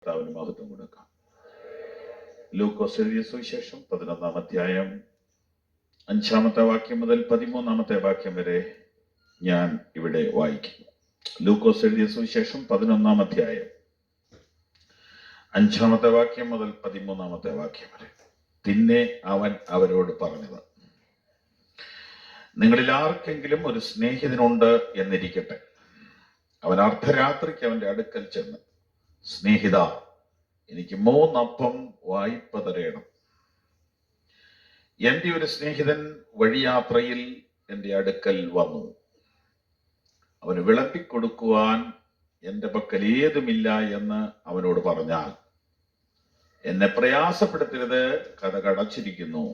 കർത്താവിന് മഹത്വം കൊടുക്കാം. ലൂക്കോസ് എഴുതിയ സുവിശേഷം 11-ാം അധ്യായം 5-ാമത്തെ വാക്യം മുതൽ 13-ാമത്തെ വാക്യം വരെ ഞാൻ ഇവിടെ വായിക്കുന്നു. ലൂക്കോസ് എഴുതിയ സുവിശേഷം 11-ാം അധ്യായം 5-ാമത്തെ വാക്യം മുതൽ 13-ാമത്തെ വാക്യം വരെ. പിന്നെ അവൻ അവരോട് പറഞ്ഞത്, നിങ്ങളിൽ ആർക്കെങ്കിലും ഒരു സ്നേഹിതനുണ്ട് എന്നിരിക്കട്ടെ. അവൻ അർദ്ധരാത്രിക്ക് അവന്റെ അടുക്കൽ ചെന്ന്, സ്നേഹിത, എനിക്ക് 3 അപ്പം വായ്പ തരേണം. എന്റെ ഒരു സ്നേഹിതൻ വഴിയാത്രയിൽ എന്റെ അടുക്കൽ വന്നു. അവന് വിളമ്പിക്കൊടുക്കുവാൻ എന്റെ പക്കൽ ഏതുമില്ല എന്ന് അവനോട് പറഞ്ഞാൽ, എന്നെ പ്രയാസപ്പെടുത്തരുത്, കതകടച്ചിരിക്കുന്നു,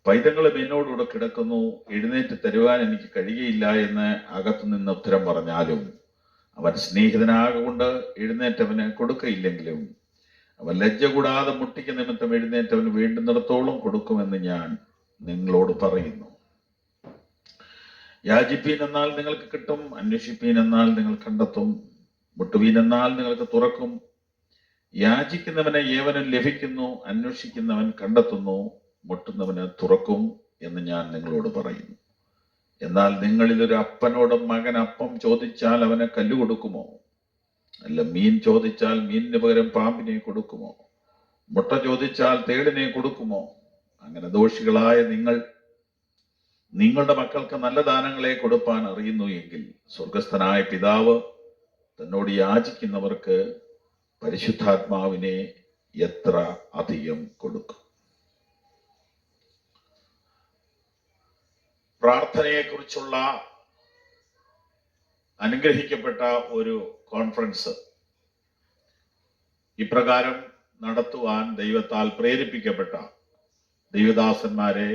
പൈതങ്ങളും എന്നോടുകൂടെ കിടക്കുന്നു, എഴുന്നേറ്റ് തരുവാൻ എനിക്ക് കഴിയുകയില്ല എന്ന് അകത്തുനിന്ന് ഉത്തരം പറഞ്ഞാലും, അവൻ സ്നേഹിതനാകൊണ്ട് എഴുന്നേറ്റവന് കൊടുക്കയില്ലെങ്കിലും അവൻ ലജ്ജ കൂടാതെ മുട്ടിക്ക് നിമിത്തം എഴുന്നേറ്റവന് വേണ്ടുന്നിടത്തോളം കൊടുക്കുമെന്ന് ഞാൻ നിങ്ങളോട് പറയുന്നു. യാചിപ്പീൻ എന്നാൽ നിങ്ങൾക്ക് കിട്ടും, അന്വേഷിപ്പീൻ എന്നാൽ നിങ്ങൾ കണ്ടെത്തും, മുട്ടുവീൻ എന്നാൽ നിങ്ങൾക്ക് തുറക്കും. യാചിക്കുന്നവന് ഏവനും ലഭിക്കുന്നു, അന്വേഷിക്കുന്നവൻ കണ്ടെത്തുന്നു, മുട്ടുന്നവന് തുറക്കും എന്ന് ഞാൻ നിങ്ങളോട് പറയുന്നു. എന്നാൽ നിങ്ങളിൽ ഒരു അപ്പനോട് മകൻ അപ്പം ചോദിച്ചാൽ അവന് കല്ല് കൊടുക്കുമോ? അല്ല, മീൻ ചോദിച്ചാൽ മീനിന് പകരം പാമ്പിനെ കൊടുക്കുമോ? മുട്ട ചോദിച്ചാൽ തേളിനെ കൊടുക്കുമോ? അങ്ങനെ ദോഷികളായ നിങ്ങൾ നിങ്ങളുടെ മക്കൾക്ക് നല്ല ദാനങ്ങളെ കൊടുപ്പാൻ അറിയുന്നു എങ്കിൽ സ്വർഗസ്ഥനായ പിതാവ് തന്നോട് യാചിക്കുന്നവർക്ക് പരിശുദ്ധാത്മാവിനെ എത്ര അധികം കൊടുക്കും. പ്രാർത്ഥനയെക്കുറിച്ചുള്ള അനുഗ്രഹിക്കപ്പെട്ട ഒരു കോൺഫറൻസ് ഇപ്രകാരം നടത്തുവാൻ ദൈവത്താൽ പ്രേരിപ്പിക്കപ്പെട്ട ദൈവദാസന്മാരെ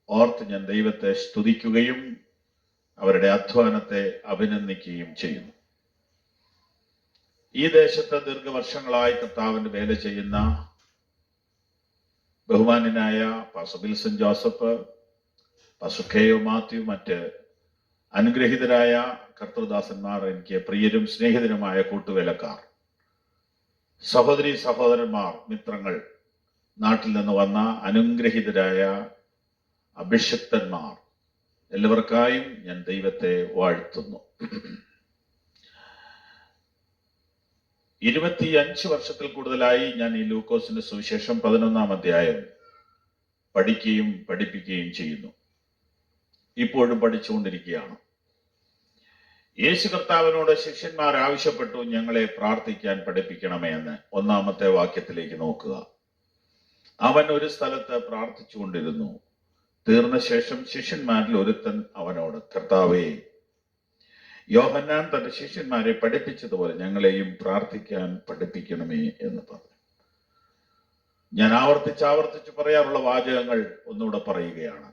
ഓർത്ത് ഞാൻ ദൈവത്തെ സ്തുതിക്കുകയും അവരുടെ അധ്വാനത്തെ അഭിനന്ദിക്കുകയും ചെയ്യുന്നു. ഈ ദേശത്ത് ദീർഘവർഷങ്ങളായി കർത്താവിന്റെ വേല ചെയ്യുന്ന ബഹുമാന്യനായ pastor Wilson Joseph, pastor കെ.ഒ. Mathew, മറ്റ് അനുഗ്രഹീതരായ കർത്തൃദാസന്മാർ, എനിക്ക് പ്രിയരും സ്നേഹിതരുമായ കൂട്ടുവേലക്കാർ, സഹോദരി സഹോദരന്മാർ, മിത്രങ്ങൾ, നാട്ടിൽ നിന്ന് വന്ന അനുഗ്രഹീതരായ അഭിഷിക്തന്മാർ, എല്ലാവർക്കായും ഞാൻ ദൈവത്തെ വാഴ്ത്തുന്നു. 25 വർഷത്തിൽ കൂടുതലായി ഞാൻ ഈ ലൂക്കോസിന്റെ സുവിശേഷം 11-ാം അധ്യായം പഠിക്കുകയും പഠിപ്പിക്കുകയും ചെയ്യുന്നു. ഇപ്പോഴും പഠിച്ചുകൊണ്ടിരിക്കുകയാണ്. യേശു കർത്താവിനോട് ശിഷ്യന്മാർ ആവശ്യപ്പെട്ടു, ഞങ്ങളെ പ്രാർത്ഥിക്കാൻ പഠിപ്പിക്കണമേ എന്ന്. 1-ാമത്തെ വാക്യത്തിലേക്ക് നോക്കുക. അവൻ ഒരു സ്ഥലത്ത് പ്രാർത്ഥിച്ചുകൊണ്ടിരുന്നു. തീർന്ന ശേഷം ശിഷ്യന്മാരിൽ ഒരുത്തൻ അവനോട്, കർത്താവേ, യോഹന്നാൻ തന്റെ ശിഷ്യന്മാരെ പഠിപ്പിച്ചതുപോലെ ഞങ്ങളെയും പ്രാർത്ഥിക്കാൻ പഠിപ്പിക്കണമേ എന്ന് പറഞ്ഞു. ഞാൻ ആവർത്തിച്ച് പറയാറുള്ള വാചകങ്ങൾ ഒന്നുകൂടെ പറയുകയാണ്.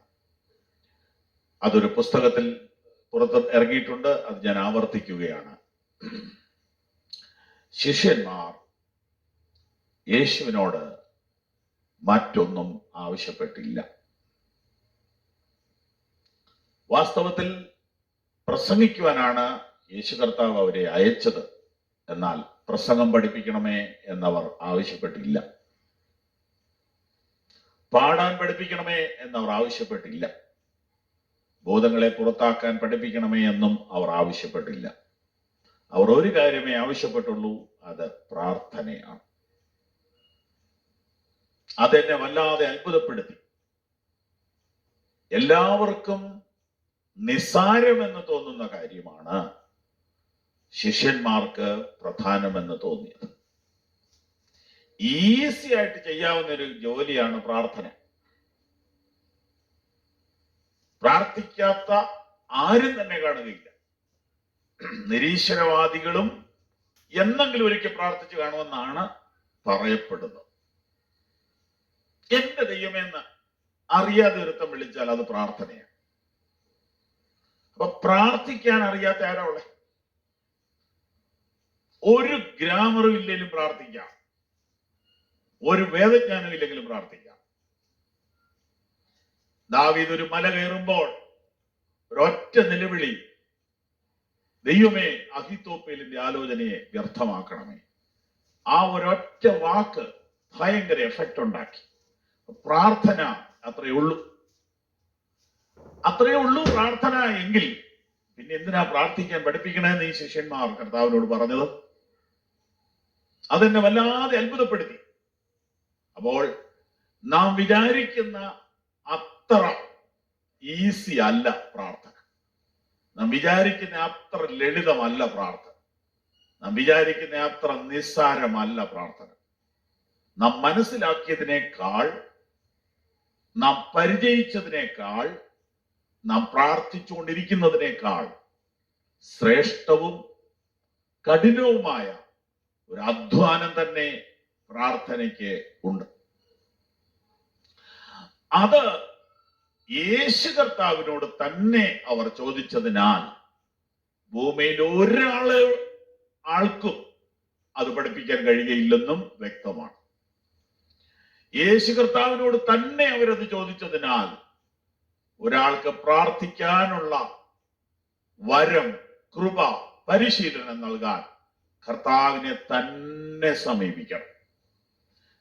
അതൊരു പുസ്തകത്തിൽ പുറത്ത് ഇറങ്ങിയിട്ടുണ്ട്, അത് ഞാൻ ആവർത്തിക്കുകയാണ്. ശിഷ്യന്മാർ യേശുവിനോട് മറ്റൊന്നും ആവശ്യപ്പെട്ടില്ല. വാസ്തവത്തിൽ പ്രസംഗിക്കുവാനാണ് യേശു കർത്താവ് അവരെ അയച്ചത്. എന്നാൽ പ്രസംഗം പഠിപ്പിക്കണമേ എന്നവർ ആവശ്യപ്പെട്ടില്ല. പാടാൻ പഠിപ്പിക്കണമേ എന്നവർ ആവശ്യപ്പെട്ടില്ല. ബോധങ്ങളെ പുറത്താക്കാൻ പഠിപ്പിക്കണമേ എന്നും അവർ ആവശ്യപ്പെട്ടില്ല. അവർ ഒരു കാര്യമേ ആവശ്യപ്പെട്ടുള്ളൂ, അത് പ്രാർത്ഥനയാണ്. അതെന്നെ വല്ലാതെ അത്ഭുതപ്പെടുത്തി. എല്ലാവർക്കും നിസ്സാരമെന്ന് തോന്നുന്ന കാര്യമാണ് ശിഷ്യന്മാർക്ക് പ്രധാനമെന്ന് തോന്നിയത്. ഈസി ആയിട്ട് ചെയ്യാവുന്ന ഒരു ജോലിയാണ് പ്രാർത്ഥന. പ്രാർത്ഥിക്കാത്ത ആരും തന്നെ കാണുകയില്ല. നിരീശ്വരവാദികളും എന്നെങ്കിലും ഒരിക്കൽ പ്രാർത്ഥിച്ചു കാണുമെന്നാണ് പറയപ്പെടുന്നത്. എന്റെ ദൈവമെന്ന് അറിയാതെ ഒരുത്തം വിളിച്ചാൽ അത് പ്രാർത്ഥനയാണ്. അപ്പൊ പ്രാർത്ഥിക്കാൻ അറിയാത്ത ആരാ ഉള്ളെ? ഒരു ഗ്രാമറും ഇല്ലെങ്കിലും പ്രാർത്ഥിക്കാം, ഒരു വേദജ്ഞാനം ഇല്ലെങ്കിലും പ്രാർത്ഥിക്കാം. ദാവീദ് ഒരു മല കയറുമ്പോൾ ഒരൊറ്റ നിലവിളി, ദൈവമേ, അഹിത്തോപ്പേലിന്റെ ആലോചനയെ വ്യർത്ഥമാക്കണമേ. ആ ഒരൊറ്റ വാക്ക് ഭയങ്കര എഫക്റ്റ് ഉണ്ടാക്കി. പ്രാർത്ഥന അത്രയേ ഉള്ളൂ, അത്രയേ ഉള്ളൂ പ്രാർത്ഥന എങ്കിൽ പിന്നെ എന്തിനാ പ്രാർത്ഥിക്കാൻ പഠിപ്പിക്കണമെന്ന് ഈ ശിഷ്യന്മാർ കർത്താവിനോട് പറഞ്ഞത്. അതെന്നെ വല്ലാതെ അത്ഭുതപ്പെടുത്തി. അപ്പോൾ നാം വിചാരിക്കുന്ന അത്ര ഈസി അല്ല പ്രാർത്ഥന, നാം വിചാരിക്കുന്ന അത്ര ലളിതമല്ല പ്രാർത്ഥന, നാം വിചാരിക്കുന്ന അത്ര നിസ്സാരമല്ല പ്രാർത്ഥന. നാം മനസ്സിലാക്കിയതിനേക്കാൾ, നാം പരിചയിച്ചതിനേക്കാൾ, നാം പ്രാർത്ഥിച്ചുകൊണ്ടിരിക്കുന്നതിനേക്കാൾ ശ്രേഷ്ഠവും കഠിനവുമായ ഒരു അധ്വാനം തന്നെ പ്രാർത്ഥനയ്ക്ക് ഉണ്ട്. അത് യേശു കർത്താവിനോട് തന്നെ അവർ ചോദിച്ചതിനാൽ ഭൂമിയിൽ ആൾക്കും അത് പഠിപ്പിക്കാൻ കഴിയുകയില്ലെന്നും വ്യക്തമാണ്. യേശു കർത്താവിനോട് തന്നെ അവരത് ചോദിച്ചതിനാൽ ഒരാൾക്ക് പ്രാർത്ഥിക്കാനുള്ള വരം, കൃപ, പരിശീലനം നൽകാൻ കർത്താവിനെ തന്നെ സമീപിക്കണം,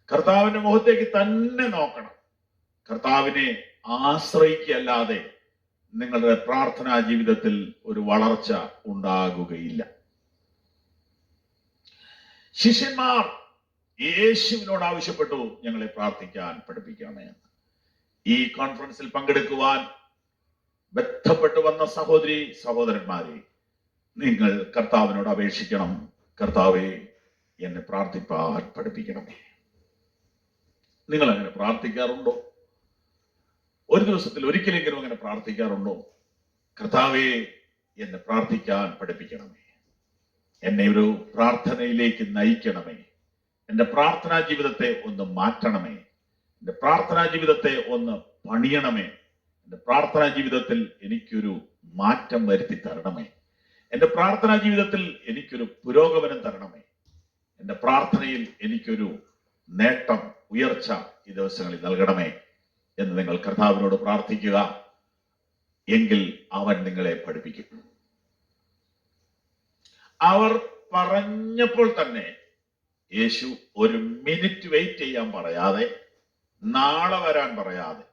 കർത്താവിന്റെ മുഖത്തേക്ക് തന്നെ നോക്കണം, കർത്താവിനെ ആശ്രയിക്കല്ലാതെ നിങ്ങളുടെ പ്രാർത്ഥനാ ജീവിതത്തിൽ ഒരു വളർച്ച ഉണ്ടാകുകയില്ല. ശിഷ്യന്മാർ യേശുവിനോട് ആവശ്യപ്പെട്ടു, ഞങ്ങളെ പ്രാർത്ഥിക്കാൻ പഠിപ്പിക്കണമേ എന്ന്. ഈ കോൺഫറൻസിൽ പങ്കെടുക്കുവാൻ ബന്ധപ്പെട്ടു വന്ന സഹോദരി സഹോദരന്മാരെ, നിങ്ങൾ കർത്താവിനോട് അപേക്ഷിക്കണം, കർത്താവെ എന്നെ പ്രാർത്ഥിപ്പാൻ പഠിപ്പിക്കണമേ. നിങ്ങൾ അങ്ങനെ പ്രാർത്ഥിക്കാറുണ്ടോ? ഒരു ദിവസത്തിൽ ഒരിക്കലെങ്കിലും അങ്ങനെ പ്രാർത്ഥിക്കാറുണ്ടോ? കർത്താവെ എന്നെ പ്രാർത്ഥിക്കാൻ പഠിപ്പിക്കണമേ, എന്നെ ഒരു പ്രാർത്ഥനയിലേക്ക് നയിക്കണമേ, എന്റെ പ്രാർത്ഥനാ ജീവിതത്തെ ഒന്ന് മാറ്റണമേ, എന്റെ പ്രാർത്ഥനാ ജീവിതത്തെ ഒന്ന് പണിയണമേ, എന്റെ പ്രാർത്ഥനാ ജീവിതത്തിൽ എനിക്കൊരു മാറ്റം വരുത്തി തരണമേ, എന്റെ പ്രാർത്ഥനാ ജീവിതത്തിൽ എനിക്കൊരു പുരോഗമനം തരണമേ, എന്റെ പ്രാർത്ഥനയിൽ എനിക്കൊരു നേട്ടം, ഉയർച്ച ഈ ദിവസങ്ങളിൽ നൽകണമേ എന്ന് നിങ്ങൾ കർത്താവിനോട് പ്രാർത്ഥിക്കുക. എങ്കിൽ അവൻ നിങ്ങളെ പഠിപ്പിക്കും. അവർ പറഞ്ഞപ്പോൾ തന്നെ യേശു ഒരു മിനിറ്റ് വെയിറ്റ് ചെയ്യാൻ പറയാതെ, നാളെ വരാൻ പറയാതെ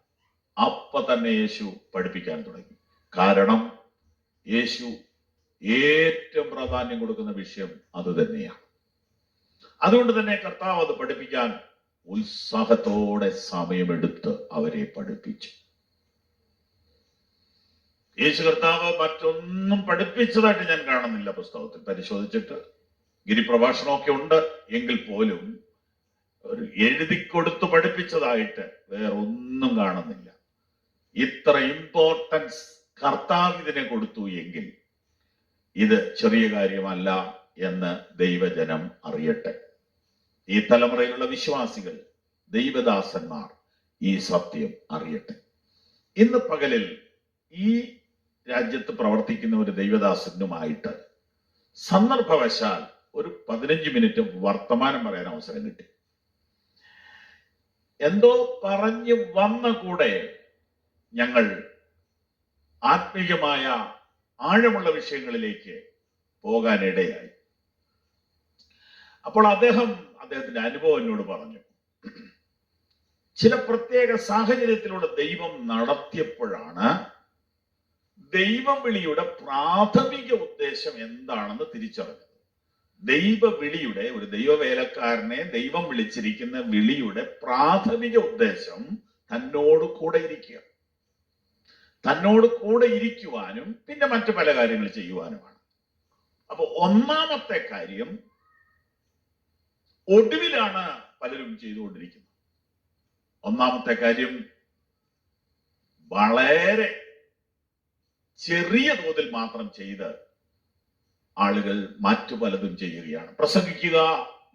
അപ്പൊ തന്നെ യേശു പഠിപ്പിക്കാൻ തുടങ്ങി. കാരണം യേശു ഏറ്റവും പ്രാധാന്യം കൊടുക്കുന്ന വിഷയം അത് തന്നെയാണ്. അതുകൊണ്ട് തന്നെ കർത്താവ് അത് പഠിപ്പിക്കാൻ ഉത്സാഹത്തോടെ സമയമെടുത്ത് അവരെ പഠിപ്പിച്ചു. യേശു കർത്താവ് മറ്റൊന്നും പഠിപ്പിച്ചതായിട്ട് ഞാൻ കാണുന്നില്ല. പുസ്തകത്തിൽ പരിശോധിച്ചിട്ട് ഗിരിപ്രഭാഷണമൊക്കെ ഉണ്ട് എങ്കിൽ പോലും ഒരു എഴുതിക്കൊടുത്ത് പഠിപ്പിച്ചതായിട്ട് വേറൊന്നും കാണുന്നില്ല. ഇത്ര ഇമ്പോർട്ടൻസ് കർത്താവ് ഇതിനെ കൊടുത്തു എങ്കിൽ ഇത് ചെറിയ കാര്യമല്ല എന്ന് ദൈവജനം അറിയട്ടെ. ഈ തലമുറയിലുള്ള വിശ്വാസികൾ, ദൈവദാസന്മാർ ഈ സത്യം അറിയട്ടെ. ഇന്ന് പകലിൽ ഈ രാജ്യത്ത് പ്രവർത്തിക്കുന്ന ഒരു ദൈവദാസനുമായിട്ട് സന്ദർഭവശാൽ ഒരു 15 മിനിറ്റ് വർത്തമാനം പറയാൻ അവസരം കിട്ടി. എന്തോ പറഞ്ഞു വന്ന കൂടെ ഞങ്ങൾ ആത്മീയമായ ആഴമുള്ള വിഷയങ്ങളിലേക്ക് പോകാനിടയായി. അപ്പോൾ അദ്ദേഹത്തിന്റെ അനുഭവം എന്നോട് പറഞ്ഞു. ചില പ്രത്യേക സാഹചര്യത്തിലൂടെ ദൈവം നടത്തിയപ്പോഴാണ് ദൈവം വിളിയുടെ പ്രാഥമിക ഉദ്ദേശം എന്താണെന്ന് തിരിച്ചറിഞ്ഞത്. ദൈവവിളിയുടെ, ഒരു ദൈവവേലക്കാരനെ ദൈവം വിളിച്ചിരിക്കുന്ന വിളിയുടെ പ്രാഥമിക ഉദ്ദേശം തന്നോട് കൂടെ ഇരിക്കുക, തന്നോട് കൂടെ ഇരിക്കുവാനും പിന്നെ മറ്റു പല കാര്യങ്ങൾ ചെയ്യുവാനുമാണ്. അപ്പൊ ഒന്നാമത്തെ കാര്യം ഒടുവിലാണ് പലരും ചെയ്തുകൊണ്ടിരിക്കുന്നത്. ഒന്നാമത്തെ കാര്യം വളരെ ചെറിയ തോതിൽ മാത്രം ചെയ്ത് ആളുകൾ മറ്റു പലതും ചെയ്യുകയാണ്. പ്രസംഗിക്കുക,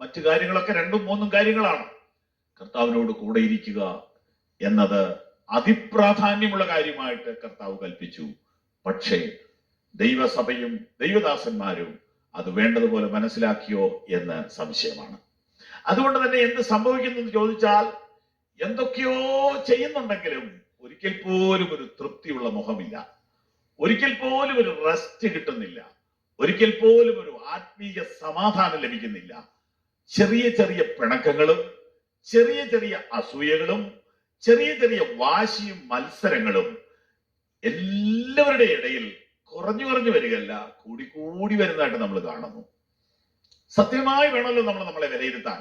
മറ്റു കാര്യങ്ങളൊക്കെ 2-3 കാര്യങ്ങളാണ്. കർത്താവിനോട് കൂടെ ഇരിക്കുക എന്നത് അതിപ്രാധാന്യമുള്ള കാര്യമായിട്ട് കർത്താവ് കൽപ്പിച്ചു. പക്ഷേ ദൈവസഭയും ദൈവദാസന്മാരും അത് വേണ്ടതുപോലെ മനസ്സിലാക്കിയോ എന്ന് സംശയമാണ്. അതുകൊണ്ട് തന്നെ എന്ത് സംഭവിക്കുന്നു ചോദിച്ചാൽ, എന്തൊക്കെയോ ചെയ്യുന്നുണ്ടെങ്കിലും ഒരിക്കൽ പോലും ഒരു തൃപ്തിയുള്ള മുഖമില്ല, ഒരിക്കൽ പോലും ഒരു റെസ്റ്റ് കിട്ടുന്നില്ല, ഒരിക്കൽ പോലും ഒരു ആത്മീയ സമാധാനം ലഭിക്കുന്നില്ല. ചെറിയ ചെറിയ പിണക്കങ്ങളും ചെറിയ ചെറിയ അസൂയകളും ചെറിയ ചെറിയ വാശിയും മത്സരങ്ങളും എല്ലാവരുടെ ഇടയിൽ കുറഞ്ഞു കുറഞ്ഞു വരികയല്ല, കൂടി കൂടി വരുന്നതായിട്ട് നമ്മൾ കാണുന്നു. സത്യമായി വേണമല്ലോ നമ്മളെ വിലയിരുത്താൻ.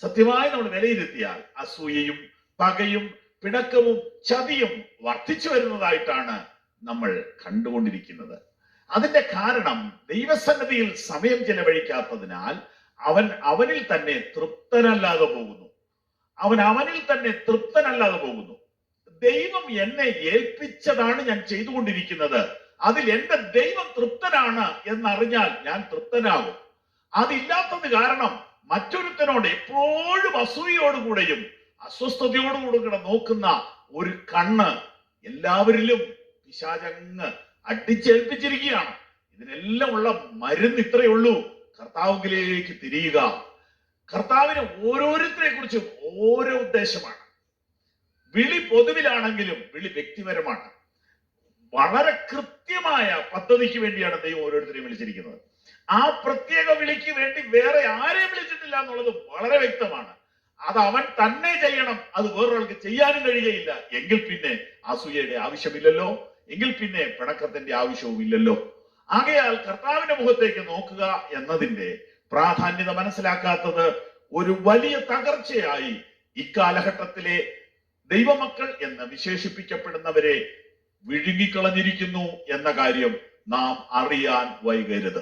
സത്യമായി നമ്മൾ വിലയിരുത്തിയാൽ അസൂയയും പകയും പിണക്കവും ചതിയും വർദ്ധിച്ചു വരുന്നതായിട്ടാണ് നമ്മൾ കണ്ടുകൊണ്ടിരിക്കുന്നത്. അതിന്റെ കാരണം ദൈവസന്നിധിയിൽ സമയം ചെലവഴിക്കാത്തതിനാൽ അവനിൽ തന്നെ തൃപ്തനല്ലാതെ പോകുന്നു. അവനിൽ തന്നെ തൃപ്തനല്ലാതെ പോകുന്നു. ദൈവം എന്നെ ഏൽപ്പിച്ചതാണ് ഞാൻ ചെയ്തുകൊണ്ടിരിക്കുന്നത്, അതിൽ എന്റെ ദൈവം തൃപ്തനാണ് എന്നറിഞ്ഞാൽ ഞാൻ തൃപ്തനാകും. അതില്ലാത്തത് കാരണം മറ്റൊരുത്തനോട് എപ്പോഴും അസൂയയോടുകൂടെയും അസ്വസ്ഥതയോടുകൂടെ നോക്കുന്ന ഒരു കണ്ണ് എല്ലാവരിലും പിശാചങ്ങ് അടിച്ചേൽപ്പിച്ചിരിക്കുകയാണ്. ഇതിനെല്ലാം ഉള്ള മരുന്ന് ഇത്രയേ ഉള്ളൂ: കർത്താവിലേക്ക് തിരിയുക. കർത്താവിന് ഓരോരുത്തരെ കുറിച്ചും ഓരോ ഉദ്ദേശമാണ്. വിളി പൊതുവിലാണെങ്കിലും വിളി വ്യക്തിപരമാണ്. വളരെ കൃത്യമായ പദ്ധതിക്ക് വേണ്ടിയാണ് ദൈവം ഓരോരുത്തരെയും വിളിച്ചിരിക്കുന്നത്. ആ പ്രത്യേക വിളിക്ക് വേണ്ടി വേറെ ആരെയും വിളിച്ചിട്ടില്ല എന്നുള്ളത് വളരെ വ്യക്തമാണ്. അത് അവൻ തന്നെ ചെയ്യണം, അത് വേറൊരാൾക്ക് ചെയ്യാനും കഴിയുകയില്ല. എങ്കിൽ പിന്നെ അസൂയയുടെ ആവശ്യമില്ലല്ലോ, എങ്കിൽ പിന്നെ പിണക്കത്തിന്റെ ആവശ്യവും ഇല്ലല്ലോ. ആകയാൽ കർത്താവിന്റെ മുഖത്തേക്ക് നോക്കുക എന്നതിന്റെ പ്രാധാന്യത മനസ്സിലാക്കാത്തത് ഒരു വലിയ തകർച്ചയായി ഇക്കാലഘട്ടത്തിലെ ദൈവമക്കൾ എന്ന് വിശേഷിപ്പിക്കപ്പെടുന്നവരെ വിഴുങ്ങിക്കളഞ്ഞിരിക്കുന്നു എന്ന കാര്യം നാം അറിയാൻ വൈകരുത്.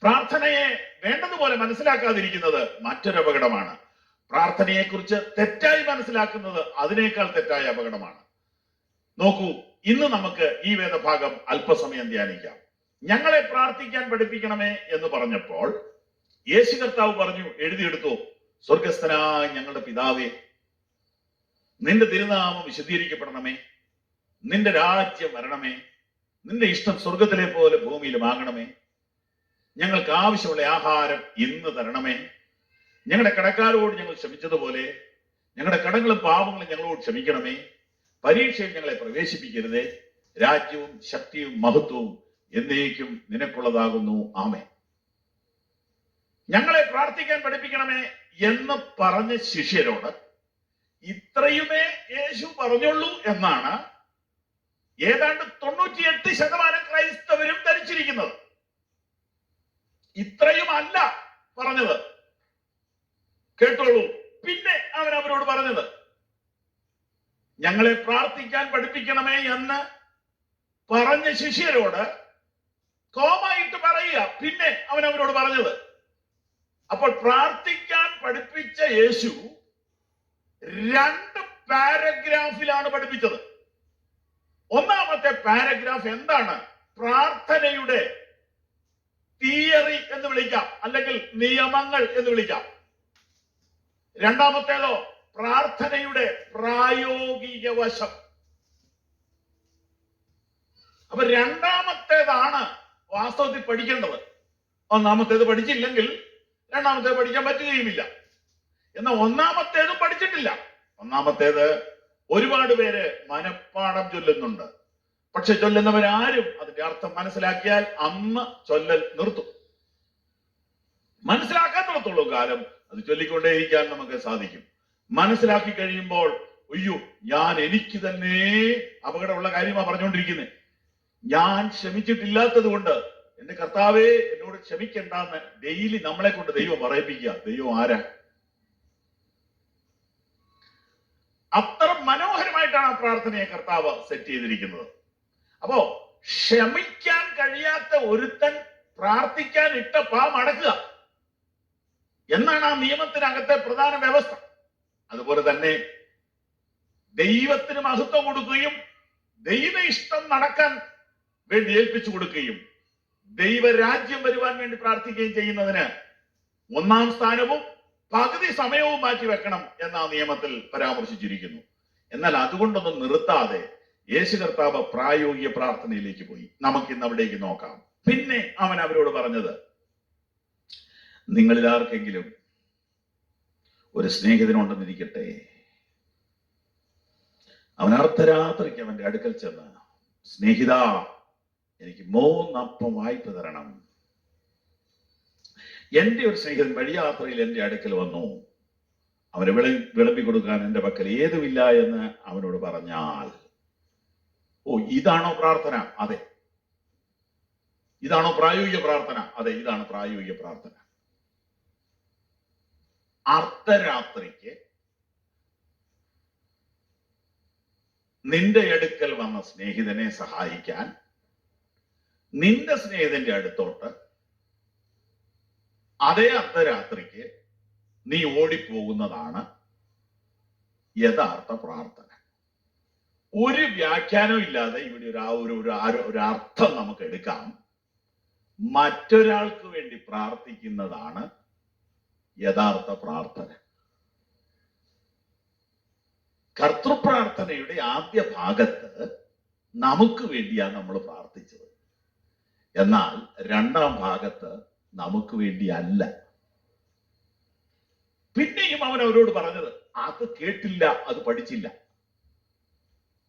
പ്രാർത്ഥനയെ വേണ്ടതുപോലെ മനസ്സിലാക്കാതിരിക്കുന്നത് മറ്റൊരു അപകടമാണ്. പ്രാർത്ഥനയെക്കുറിച്ച് തെറ്റായി മനസ്സിലാക്കുന്നത് അതിനേക്കാൾ തെറ്റായ അപകടമാണ്. നോക്കൂ, ഇന്ന് നമുക്ക് ഈ വേദഭാഗം അല്പസമയം ധ്യാനിക്കാം. ഞങ്ങളെ പ്രാർത്ഥിക്കാൻ പഠിപ്പിക്കണമേ എന്ന് പറഞ്ഞപ്പോൾ യേശു കർത്താവ് പറഞ്ഞു, എഴുതിയെടുത്തോ, സ്വർഗസ്ഥനായ ഞങ്ങളുടെ പിതാവേ, നിന്റെ തിരുനാമം വിശദീകരിക്കപ്പെടണമേ, നിന്റെ രാജ്യം വരണമേ, നിന്റെ ഇഷ്ടം സ്വർഗത്തിലെ പോലെ ഭൂമിയിലും ആകണമേ, ഞങ്ങൾക്ക് ആവശ്യമുള്ള ആഹാരം ഇന്ന് തരണമേ, ഞങ്ങളുടെ കടക്കാരോട് ഞങ്ങൾ ക്ഷമിച്ചതുപോലെ ഞങ്ങളുടെ കടങ്ങളും പാപങ്ങളും ഞങ്ങളോട് ക്ഷമിക്കണമേ, പരീക്ഷയിൽ ഞങ്ങളെ പ്രവേശിപ്പിക്കരുതേ, രാജ്യവും ശക്തിയും മഹത്വവും എന്നേക്കും നിനക്കുള്ളതാകുന്നു, ആമേൻ. ഞങ്ങളെ പ്രാർത്ഥിക്കാൻ പഠിപ്പിക്കണമേ എന്ന് പറഞ്ഞ ശിഷ്യരോട് ഇത്രയുമേ യേശു പറഞ്ഞുള്ളൂ എന്നാണ് ഏതാണ്ട് 98% ക്രൈസ്തവരും ധരിച്ചിരിക്കുന്നത്. ഇത്രയും അല്ല പറഞ്ഞത്, കേട്ടോളൂ. പിന്നെ അവരോട് പറഞ്ഞത് ഞങ്ങളെ പ്രാർത്ഥിക്കാൻ പഠിപ്പിക്കണമേ എന്ന് പറഞ്ഞ ശിഷ്യരോട് കോമായിട്ട് പറയുക. പിന്നെ അവരോട് പറഞ്ഞത്, അപ്പോൾ പ്രാർത്ഥിക്കാൻ പഠിപ്പിച്ച യേശു 2 പാരഗ്രാഫിലാണ് പഠിപ്പിച്ചത്. ഒന്നാമത്തെ പാരഗ്രാഫ് എന്താണ്? പ്രാർത്ഥനയുടെ തിയറി എന്ന് വിളിക്കാം, അല്ലെങ്കിൽ നിയമങ്ങൾ എന്ന് വിളിക്കാം. രണ്ടാമത്തേതോ പ്രാർത്ഥനയുടെ പ്രായോഗിക വശം. അപ്പൊ രണ്ടാമത്തേതാണ് വാസ്തവത്തിൽ പഠിക്കേണ്ടത്. ഒന്നാമത്തേത് പഠിച്ചില്ലെങ്കിൽ രണ്ടാമത്തേത് പഠിക്കാൻ പറ്റുകയുമില്ല. എന്നാൽ ഒന്നാമത്തേതും പഠിച്ചിട്ടില്ല. ഒന്നാമത്തേത് ഒരുപാട് പേര് മനഃപ്പാഠം ചൊല്ലുന്നുണ്ട്. പക്ഷെ ചൊല്ലുന്നവരാരും അതിന്റെ അർത്ഥം മനസ്സിലാക്കിയാൽ അന്ന് ചൊല്ലൽ നിർത്തും. മനസ്സിലാക്കാത്തിടത്തോളം കാലം അത് ചൊല്ലിക്കൊണ്ടേയിരിക്കാൻ നമുക്ക് സാധിക്കും. മനസ്സിലാക്കി കഴിയുമ്പോൾ അയ്യോ, എനിക്ക് തന്നെ അപകടമുള്ള കാര്യമാണ് പറഞ്ഞുകൊണ്ടിരിക്കുന്നത്, ഞാൻ ക്ഷമിച്ചിട്ടില്ലാത്തത് കൊണ്ട് എന്റെ കർത്താവേ എന്നോട് ക്ഷമിക്കണ്ടെന്ന് ഡെയിലി നമ്മളെ കൊണ്ട് ദൈവം പറയിപ്പിക്കുക. ദൈവം ആരാ? അത്ര മനോഹരമായിട്ടാണ് ആ പ്രാർത്ഥനയെ കർത്താവ് സെറ്റ് ചെയ്തിരിക്കുന്നത്. അപ്പോ ക്ഷമിക്കാൻ കഴിയാത്ത ഒരുത്തൻ പ്രാർത്ഥിക്കാൻ ഇട്ട മടക്കുക എന്നാണ് ആ നിയമത്തിനകത്തെ പ്രധാന വ്യവസ്ഥ. അതുപോലെ തന്നെ ദൈവത്തിന് മഹത്വം കൊടുക്കുകയും ദൈവ ഇഷ്ടം നടക്കാൻ വേണ്ടി ഏൽപ്പിച്ചു കൊടുക്കുകയും ദൈവരാജ്യം വരുവാൻ വേണ്ടി പ്രാർത്ഥിക്കുകയും ചെയ്യുന്നതിന് 1-ാം സ്ഥാനവും പകുതി സമയവും മാറ്റി വെക്കണം എന്ന നിയമത്തിൽ പരാമർശിച്ചിരിക്കുന്നു. എന്നാൽ അതുകൊണ്ടൊന്നും നിർത്താതെ യേശു കർത്താവ് പ്രായോഗിക പ്രാർത്ഥനയിലേക്ക് പോയി. നമുക്കിന്ന് അവിടേക്ക് നോക്കാം. പിന്നെ അവരോട് പറഞ്ഞത്, നിങ്ങളിൽ ആർക്കെങ്കിലും ഒരു സ്നേഹിതനുണ്ടെന്നിരിക്കട്ടെ, അവൻ അർദ്ധരാത്രിക്ക് അവന്റെ അടുക്കൽ ചെന്ന്, സ്നേഹിതാ, എനിക്ക് 3 അപ്പം വായ്പ തരണം, എന്റെ ഒരു സ്നേഹിതൻ വഴിയാത്രയിൽ എന്റെ അടുക്കൽ വന്നു, അവന് വിളമ്പി കൊടുക്കാൻ എന്റെ പക്കൽ ഏതുമില്ല എന്ന് അവനോട് പറഞ്ഞാൽ, ഓ, ഇതാണോ പ്രാർത്ഥന? അതെ. ഇതാണോ പ്രായോഗിക പ്രാർത്ഥന? അതെ, ഇതാണ് പ്രായോഗിക പ്രാർത്ഥന. അർദ്ധരാത്രിക്ക് നിന്റെ അടുക്കൽ വന്ന സ്നേഹിതനെ സഹായിക്കാൻ നിന്റെ സ്നേഹിതന്റെ അടുത്തോട്ട് അതേ അർദ്ധരാത്രിക്ക് നീ ഓടിപ്പോകുന്നതാണ് യഥാർത്ഥ പ്രാർത്ഥന. ഒരു വ്യാഖ്യാനവും ഇല്ലാതെ ഇവിടെ ഒരു അർത്ഥം നമുക്ക് എടുക്കാം. മറ്റൊരാൾക്ക് വേണ്ടി പ്രാർത്ഥിക്കുന്നതാണ് യഥാർത്ഥ പ്രാർത്ഥന. കർത്തൃപ്രാർത്ഥനയുടെ ആദ്യ ഭാഗത്ത് നമുക്ക് വേണ്ടിയാണ് നമ്മൾ പ്രാർത്ഥിച്ചത്. എന്നാൽ രണ്ടാം ഭാഗത്ത് നമുക്ക് വേണ്ടി അല്ല. പിന്നെയും അവൻ അവരോട് പറഞ്ഞത്, അത് കേട്ടില്ല, അത് പഠിച്ചില്ല.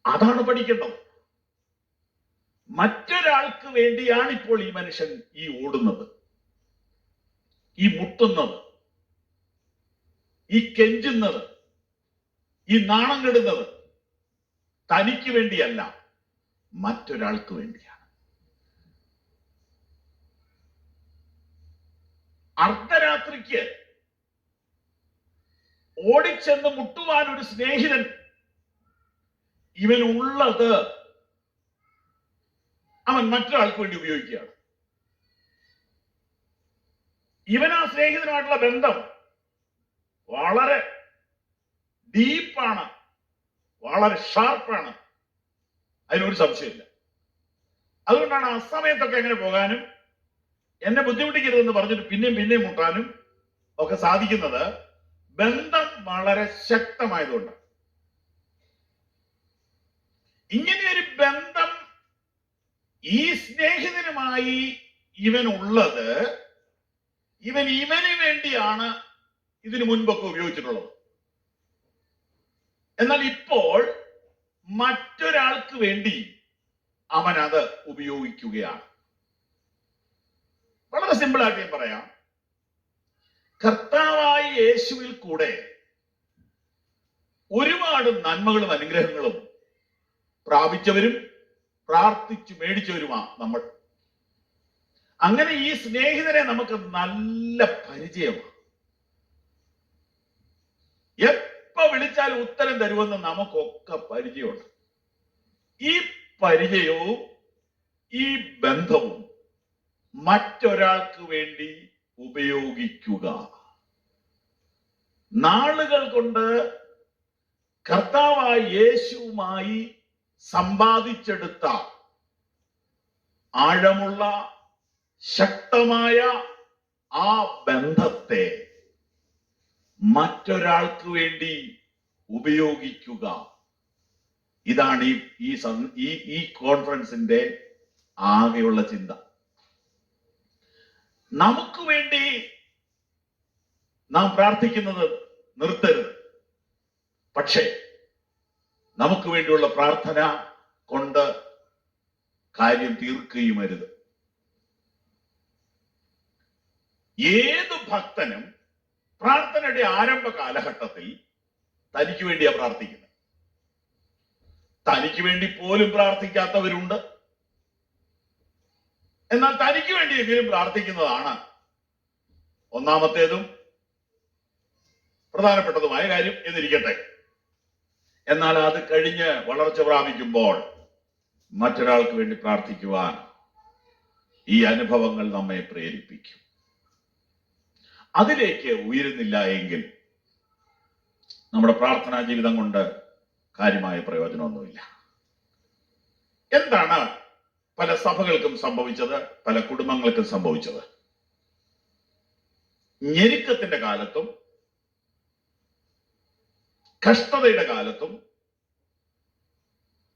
അതാണ് പഠിക്കേണ്ടത്. മറ്റൊരാൾക്ക് വേണ്ടിയാണ് ഇപ്പോൾ ഈ മനുഷ്യൻ ഈ ഓടുന്നത്, ഈ മുട്ടുന്നത്, ഈ കെഞ്ചുന്നത്, ഈ നാണം കെടുന്നത്. തനിക്ക് വേണ്ടിയല്ല, മറ്റൊരാൾക്ക് വേണ്ടിയാണ്. അർദ്ധരാത്രിക്ക് ഓടിച്ചെന്ന് മുട്ടുവാൻ ഒരു സ്നേഹിതൻ ഇവനുള്ളത് അവൻ മറ്റൊരാൾക്ക് വേണ്ടി ഉപയോഗിക്കുകയാണ്. ഇവൻ ആ സ്നേഹിതനുമായിട്ടുള്ള ബന്ധം വളരെ ഡീപ്പാണ്, വളരെ ഷാർപ്പാണ്, അതിനൊരു സംശയമില്ല. അതുകൊണ്ടാണ് ആ സമയത്തൊക്കെ എങ്ങനെ പോകാനും എന്നെ ബുദ്ധിമുട്ടിക്കരുതെന്ന് പറഞ്ഞിട്ട് പിന്നെയും മുട്ടാനും ഒക്കെ സാധിക്കുന്നത്. ബന്ധം വളരെ ശക്തമായതുകൊണ്ട്. ഇങ്ങനെയൊരു ബന്ധം ഈ സ്നേഹിതനുമായി ഇവനുള്ളത് ഇവന് വേണ്ടിയാണ് ഇതിനു മുൻപൊക്കെ ഉപയോഗിച്ചിട്ടുള്ളത്. എന്നാൽ ഇപ്പോൾ മറ്റൊരാൾക്ക് വേണ്ടി അവൻ അത് ഉപയോഗിക്കുകയാണ്. വളരെ സിമ്പിളായിട്ട് ഞാൻ പറയാം. കർത്താവായ യേശുവിൽ കൂടെ ഒരുപാട് നന്മകളും അനുഗ്രഹങ്ങളും പ്രാപിച്ചവരും പ്രാർത്ഥിച്ചു മേടിച്ചവരുമാണ് നമ്മൾ. അങ്ങനെ ഈ സ്നേഹിതരെ നമുക്ക് നല്ല പരിചയമാണ്. എപ്പോ വിളിച്ചാലും ഉത്തരം തരുമെന്ന് നമുക്കൊക്കെ പരിചയമുണ്ട്. ഈ പരിചയവും ഈ ബന്ധവും മറ്റൊരാൾക്ക് വേണ്ടി ഉപയോഗിക്കുക. നാളുകൾ കൊണ്ട് കർത്താവായ യേശുവുമായി സമ്പാദിച്ചെടുത്ത ആഴമുള്ള ശക്തമായ ആ ബന്ധത്തെ മറ്റൊരാൾക്ക് വേണ്ടി ഉപയോഗിക്കുക. ഇതാണ് ഈ കോൺഫറൻസിന്റെ ആകെയുള്ള ചിന്ത. നമുക്ക് വേണ്ടി നാം പ്രാർത്ഥിക്കുന്നത് നിർത്തരുത്. പക്ഷേ നമുക്ക് വേണ്ടിയുള്ള പ്രാർത്ഥന കൊണ്ട് കാര്യം തീർക്കുകയും അരുത്. ഏത് ഭക്തനും പ്രാർത്ഥനയുടെ ആരംഭ കാലഘട്ടത്തിൽ തനിക്ക് വേണ്ടിയാ പ്രാർത്ഥിക്കുന്നത്. തനിക്ക് വേണ്ടി പോലും പ്രാർത്ഥിക്കാത്തവരുണ്ട്. എന്നാൽ തനിക്ക് വേണ്ടിയെങ്കിലും പ്രാർത്ഥിക്കുന്നതാണ് ഒന്നാമത്തേതും പ്രധാനപ്പെട്ടതുമായ കാര്യം എന്നിരിക്കട്ടെ. എന്നാൽ അത് കഴിഞ്ഞ് വളർച്ച പ്രാപിക്കുമ്പോൾ മറ്റൊരാൾക്ക് വേണ്ടി പ്രാർത്ഥിക്കുവാൻ ഈ അനുഭവങ്ങൾ നമ്മെ പ്രേരിപ്പിക്കും. അതിലേക്ക് ഉയരുന്നില്ല എങ്കിൽ നമ്മുടെ പ്രാർത്ഥനാ ജീവിതം കൊണ്ട് കാര്യമായ പ്രയോജനമൊന്നുമില്ല. എന്താണ് പല സഭകൾക്കും സംഭവിച്ചത്, പല കുടുംബങ്ങൾക്കും സംഭവിച്ചത്? ഞെരുക്കത്തിന്റെ കാലത്തും കഷ്ടതയുടെ കാലത്തും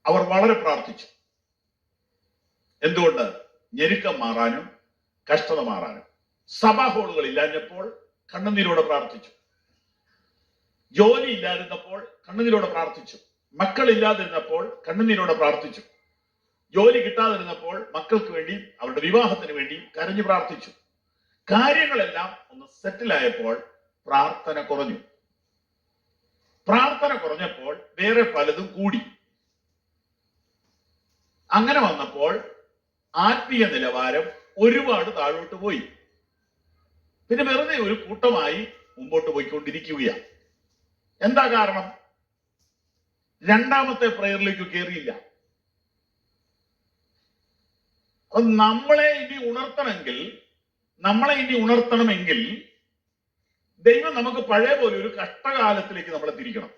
അവർ വളരെ പ്രാർത്ഥിച്ചു. എന്തുകൊണ്ട്? ഞെരുക്കം മാറാനും കഷ്ടത മാറാനും. സഭാ ഹോളുകൾ ഇല്ലാഞ്ഞപ്പോൾ കണ്ണുനീരോടെ പ്രാർത്ഥിച്ചു. ജോലി ഇല്ലാതിരുന്നപ്പോൾ കണ്ണുനീരോടെ പ്രാർത്ഥിച്ചു. മക്കളില്ലാതിരുന്നപ്പോൾ കണ്ണുനീരോടെ പ്രാർത്ഥിച്ചു. ജോലി കിട്ടാതിരുന്നപ്പോൾ മക്കൾക്ക് വേണ്ടിയും അവരുടെ വിവാഹത്തിന് വേണ്ടിയും കരഞ്ഞു പ്രാർത്ഥിച്ചു. കാര്യങ്ങളെല്ലാം ഒന്ന് സെറ്റിലായപ്പോൾ പ്രാർത്ഥന കുറഞ്ഞു. പ്രാർത്ഥന കുറഞ്ഞപ്പോൾ വേറെ പലതും കൂടി. അങ്ങനെ വന്നപ്പോൾ ആത്മീയ നിലവാരം ഒരുപാട് താഴോട്ട് പോയി. പിന്നെ വെറുതെ ഒരു കൂട്ടമായി മുമ്പോട്ട് പോയിക്കൊണ്ടിരിക്കുകയാണ്. എന്താ കാരണം? രണ്ടാമത്തെ പ്രയറിലേക്ക് കയറിയില്ല. അപ്പൊ നമ്മളെ ഇനി ഉണർത്തണമെങ്കിൽ ദൈവം നമുക്ക് പഴയ പോലെ ഒരു കഷ്ടകാലത്തിലേക്ക് നമ്മളെ തിരിക്കണം.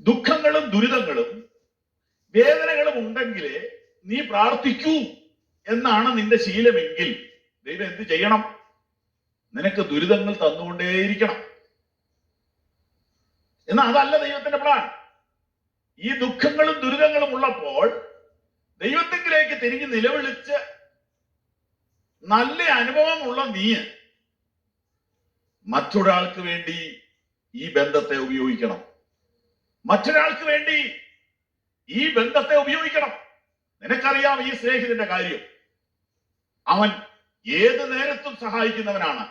ദുഃഖങ്ങളും ദുരിതങ്ങളും വേദനകളും ഉണ്ടെങ്കിലേ നീ പ്രാർത്ഥിക്കൂ എന്നാണ് നിന്റെ ശീലമെങ്കിൽ ദൈവം എന്ത് ചെയ്യണം? നിനക്ക് ദുരിതങ്ങൾ തന്നുകൊണ്ടേയിരിക്കണം. എന്നാൽ അതല്ല ദൈവത്തിന്റെ പ്ലാൻ. ഈ ദുഃഖങ്ങളും ദുരിതങ്ങളും ഉള്ളപ്പോൾ ദൈവത്തിലേക്ക് തിരിഞ്ഞ് നിലവിളിച്ച് നല്ല അനുഭവമുള്ള നീ മറ്റൊരാൾക്ക് വേണ്ടി ഈ ബന്ധത്തെ ഉപയോഗിക്കണം. മറ്റൊരാൾക്ക് വേണ്ടി ഈ ബന്ധത്തെ ഉപയോഗിക്കണം. നിനക്കറിയാം ഈ സ്നേഹിതന്റെ കാര്യം. അവൻ ഏത് നേരത്തും സഹായിക്കുന്നവനാണ്,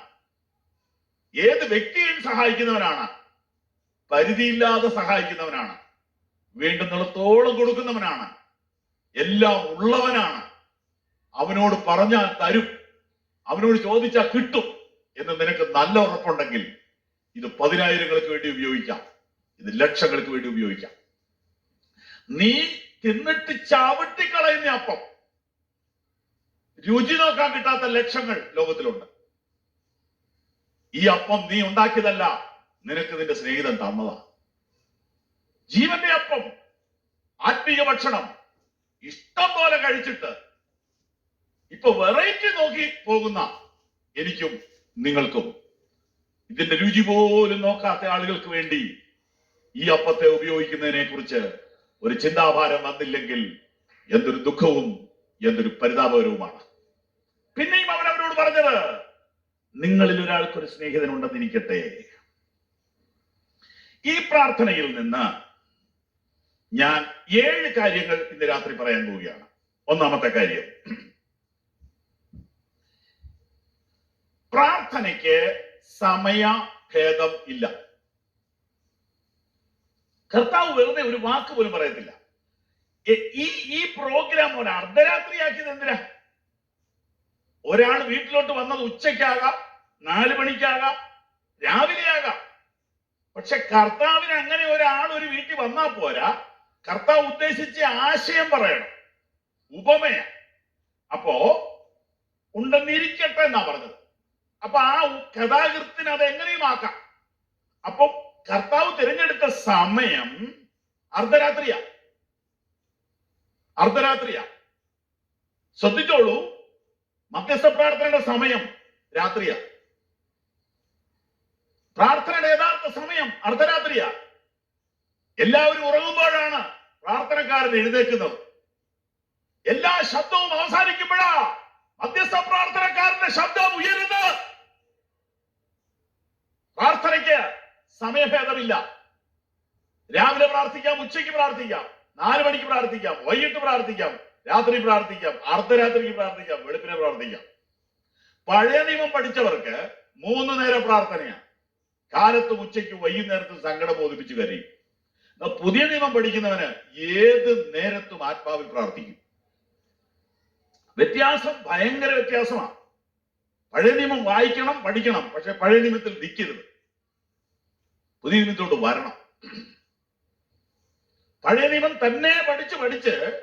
ഏത് വ്യക്തിയെയും സഹായിക്കുന്നവനാണ്, പരിധിയില്ലാതെ സഹായിക്കുന്നവനാണ്, വേണ്ടുന്നിടത്തോളം കൊടുക്കുന്നവനാണ്, എല്ലാം ഉള്ളവനാണ്. അവനോട് പറഞ്ഞാൽ തരും, അവനോട് ചോദിച്ചാൽ കിട്ടും എന്ന് നിനക്ക് നല്ല ഉറപ്പുണ്ടെങ്കിൽ ഇത് 10,000-ങ്ങൾക്ക് വേണ്ടി ഉപയോഗിക്കാം, ഇത് ലക്ഷങ്ങൾക്ക് വേണ്ടി ഉപയോഗിക്കാം. നീ തിന്നിട്ട് ചവിട്ടിക്കളയുന്ന അപ്പം, രുചി നോക്കാൻ കിട്ടാത്ത ലക്ഷങ്ങൾ ലോകത്തിലുണ്ട്. ഈ അപ്പം നീ ഉണ്ടാക്കിയതല്ല, നിനക്ക് നിന്റെ സ്നേഹിതൻ തന്നതാ. ജീവന്റെ അപ്പം, ആത്മീയ ഭക്ഷണം ഇഷ്ടം പോലെ കഴിച്ചിട്ട് ഇപ്പൊ വെറൈറ്റി നോക്കി പോകുന്ന എനിക്കും നിങ്ങൾക്കും ഇതിന്റെ രുചി പോലും നോക്കാത്ത ആളുകൾക്ക് വേണ്ടി ഈ അപ്പത്തെ ഉപയോഗിക്കുന്നതിനെ കുറിച്ച് ഒരു ചിന്താഭാരം വന്നില്ലെങ്കിൽ എന്തൊരു ദുഃഖവും എന്തൊരു പരിതാപകരവുമാണ്. പിന്നെയും അവനവരോട് പറഞ്ഞത്, നിങ്ങളിൽ ഒരാൾക്കൊരു സ്നേഹിതൻ ഉണ്ടെന്നിരിക്കട്ടെ. ഈ പ്രാർത്ഥനയിൽ നിന്ന് ഞാൻ 7 കാര്യങ്ങൾ ഇന്ന് രാത്രി പറയാൻ പോവുകയാണ്. ഒന്നാമത്തെ കാര്യം, പ്രാർത്ഥനയ്ക്ക് സമയഭേദം ഇല്ല. കർത്താവ് വെറുതെ ഒരു വാക്ക് പോലും പറയത്തില്ല. ഈ പ്രോഗ്രാം ഒരു അർദ്ധരാത്രിയാക്കിയത് എന്തിനാ? ഒരാൾ വീട്ടിലോട്ട് വന്നത് ഉച്ചയ്ക്കാകാം, 4 മണിക്കാകാം, രാവിലെയാകാം. പക്ഷെ കർത്താവിന് അങ്ങനെ ഒരാൾ ഒരു വീട്ടിൽ വന്നാൽ പോരാ, കർത്താവ് ഉദ്ദേശിച്ച ആശയം പറയണം, ഉപമയ. അപ്പോ ഉണ്ടെന്നിരിക്കട്ടെ എന്നാ പറഞ്ഞത്. അപ്പൊ ആ കഥാകൃത്തിന് അത് എങ്ങനെയും ആക്കാം. അപ്പൊ കർത്താവ് തിരഞ്ഞെടുത്ത സമയം അർദ്ധരാത്രിയാ. ശ്രദ്ധിച്ചോളൂ, മധ്യസ്ഥ പ്രാർത്ഥനയുടെ സമയം രാത്രിയാ. പ്രാർത്ഥനയുടെ യഥാർത്ഥ സമയം അർദ്ധരാത്രിയാ. എല്ലാവരും ഉറങ്ങുമ്പോഴാണ് പ്രാർത്ഥനക്കാരൻ എഴുന്നേൽക്കുന്നത്. എല്ലാ ശബ്ദവും അവസാനിക്കുമ്പോഴാ മധ്യസ്ഥ പ്രാർത്ഥനക്കാരന്റെ ശബ്ദം ഉയരുന്നത്. പ്രാർത്ഥനയ്ക്ക് സമയഭേദമില്ല. രാവിലെ പ്രാർത്ഥിക്കാം, ഉച്ചയ്ക്ക് പ്രാർത്ഥിക്കാം, 4 മണിക്ക് പ്രാർത്ഥിക്കാം, വൈകിട്ട് പ്രാർത്ഥിക്കാം, രാത്രി പ്രാർത്ഥിക്കാം, അർദ്ധരാത്രിക്ക് പ്രാർത്ഥിക്കാം, വെളുപ്പിനെ പ്രാർത്ഥിക്കാം. പഴയ നിയമം പഠിച്ചവർക്ക് 3 നേരം പ്രാർത്ഥനയാണ്. കാലത്തും ഉച്ചയ്ക്കും വൈകുന്നേരത്തും സങ്കടം ബോധിപ്പിച്ച് കരയും. പുതിയ നിയമം പഠിക്കുന്നവന് ഏത് നേരത്തും ആത്മാവിൽ പ്രാർത്ഥിക്കും. വ്യത്യാസം ഭയങ്കര വ്യത്യാസമാണ്. പഴയ നിയമം വായിക്കണം, പഠിക്കണം, പക്ഷെ പഴയ നിയമത്തിൽ നിൽക്കരുത്. പുതിയ നിയമത്തോട്ട് വരണം. പഴയ നിയമം തന്നെ പഠിച്ച്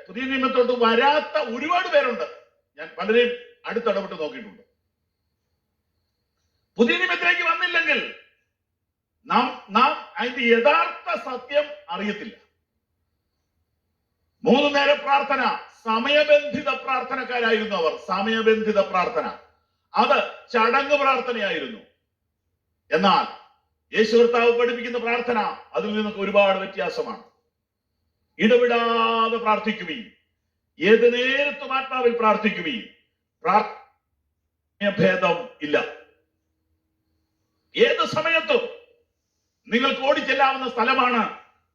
പുതിയ നിയമത്തോട്ട് വരാത്ത ഒരുപാട് പേരുണ്ട്. ഞാൻ പലരെയും അടുത്തിടപെട്ട് നോക്കിയിട്ടുണ്ട്. പുതിയ നിയമത്തിലേക്ക് വന്നില്ലെങ്കിൽ നാം അതിന്റെ യഥാർത്ഥ സത്യം അറിയത്തില്ല. 3 നേരം പ്രാർത്ഥന, സമയബന്ധിത പ്രാർത്ഥനക്കാരായിരുന്നു അവർ. സമയബന്ധിത പ്രാർത്ഥന അത് ചടങ്ങ് പ്രാർത്ഥനയായിരുന്നു. എന്നാൽ യേശു കർത്താവ് പഠിപ്പിക്കുന്ന പ്രാർത്ഥന അതിൽ നിന്നൊക്കെ ഒരുപാട് വ്യത്യാസമാണ്. ഇടവിടാതെ പ്രാർത്ഥിക്കുകയും ഏത് നേരത്തും ആത്മാവിൽ പ്രാർത്ഥിക്കുകയും ഭേദം ഇല്ല. ഏത് സമയത്തും നിങ്ങൾക്ക് ഓടിച്ചെല്ലാവുന്ന സ്ഥലമാണ്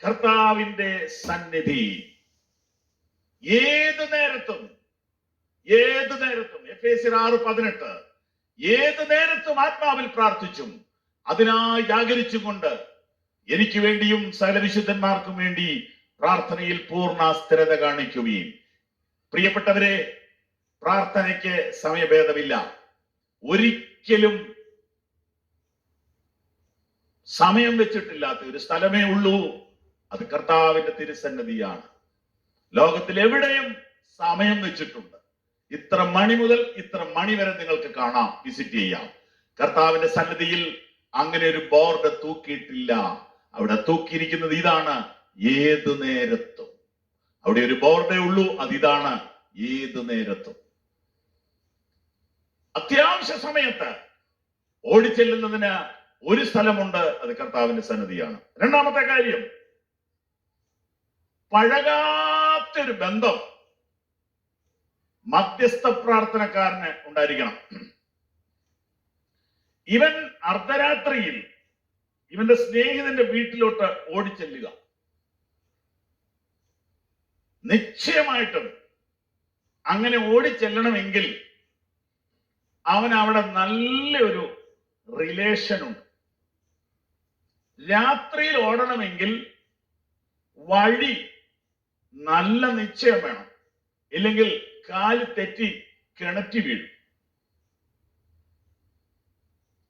കർത്താവിന്റെ സന്നിധി. ഏത് നേരത്തും ഏത് നേരത്തും, എഫേസ്യർ 6:18, ഏത് നേരത്തും ആത്മാവിൽ പ്രാർത്ഥിച്ചും അതിനായി ജാഗരിച്ചുകൊണ്ട് എനിക്ക് വേണ്ടിയും സകല വിശുദ്ധന്മാർക്കും വേണ്ടി പ്രാർത്ഥനയിൽ പൂർണ്ണ സ്ഥിരത കാണിക്കുകയും. പ്രിയപ്പെട്ടവരെ, പ്രാർത്ഥനയ്ക്ക് സമയഭേദമില്ല. ഒരിക്കലും സമയം വെച്ചിട്ടില്ലാത്ത ഒരു സ്ഥലമേ ഉള്ളൂ, അത് കർത്താവിന്റെ തിരുസന്നിധിയാണ്. ലോകത്തിൽ എവിടെയും സമയം വെച്ചിട്ടുണ്ട്. ഇത്ര മണി മുതൽ ഇത്ര മണി വരെ നിങ്ങൾക്ക് കാണാം, വിസിറ്റ് ചെയ്യാം. കർത്താവിന്റെ സന്നിധിയിൽ അങ്ങനെ ഒരു ബോർഡ് തൂക്കിയിട്ടില്ല. അവിടെ തൂക്കിയിരിക്കുന്നത് ഇതാണ്, ഏതു നേരത്തും. അവിടെ ഒരു ബോർഡേ ഉള്ളൂ, അതിതാണ്, ഏതു നേരത്തും. അത്യാവശ്യ സമയത്ത് ഓടിച്ചെല്ലുന്നതിന് ഒരു സ്ഥലമുണ്ട്, അത് കർത്താവിന്റെ സന്നിധിയാണ്. രണ്ടാമത്തെ കാര്യം, പഴകാത്തൊരു ബന്ധം മധ്യസ്ഥ പ്രാർത്ഥനക്കാരന് ഉണ്ടായിരിക്കണം. ഇവൻ അർദ്ധരാത്രിയിൽ ഇവന്റെ സ്നേഹിതന്റെ വീട്ടിലോട്ട് ഓടിച്ചെല്ലുക. നിശ്ചയമായിട്ടും അങ്ങനെ ഓടിച്ചെല്ലണമെങ്കിൽ അവൻ അവിടെ നല്ലൊരു റിലേഷൻ ഉണ്ട്. രാത്രിയിൽ ഓടണമെങ്കിൽ വഴി നല്ല നിശ്ചയം വേണം, ഇല്ലെങ്കിൽ കാല് തെറ്റി കിണറ്റി വീഴും.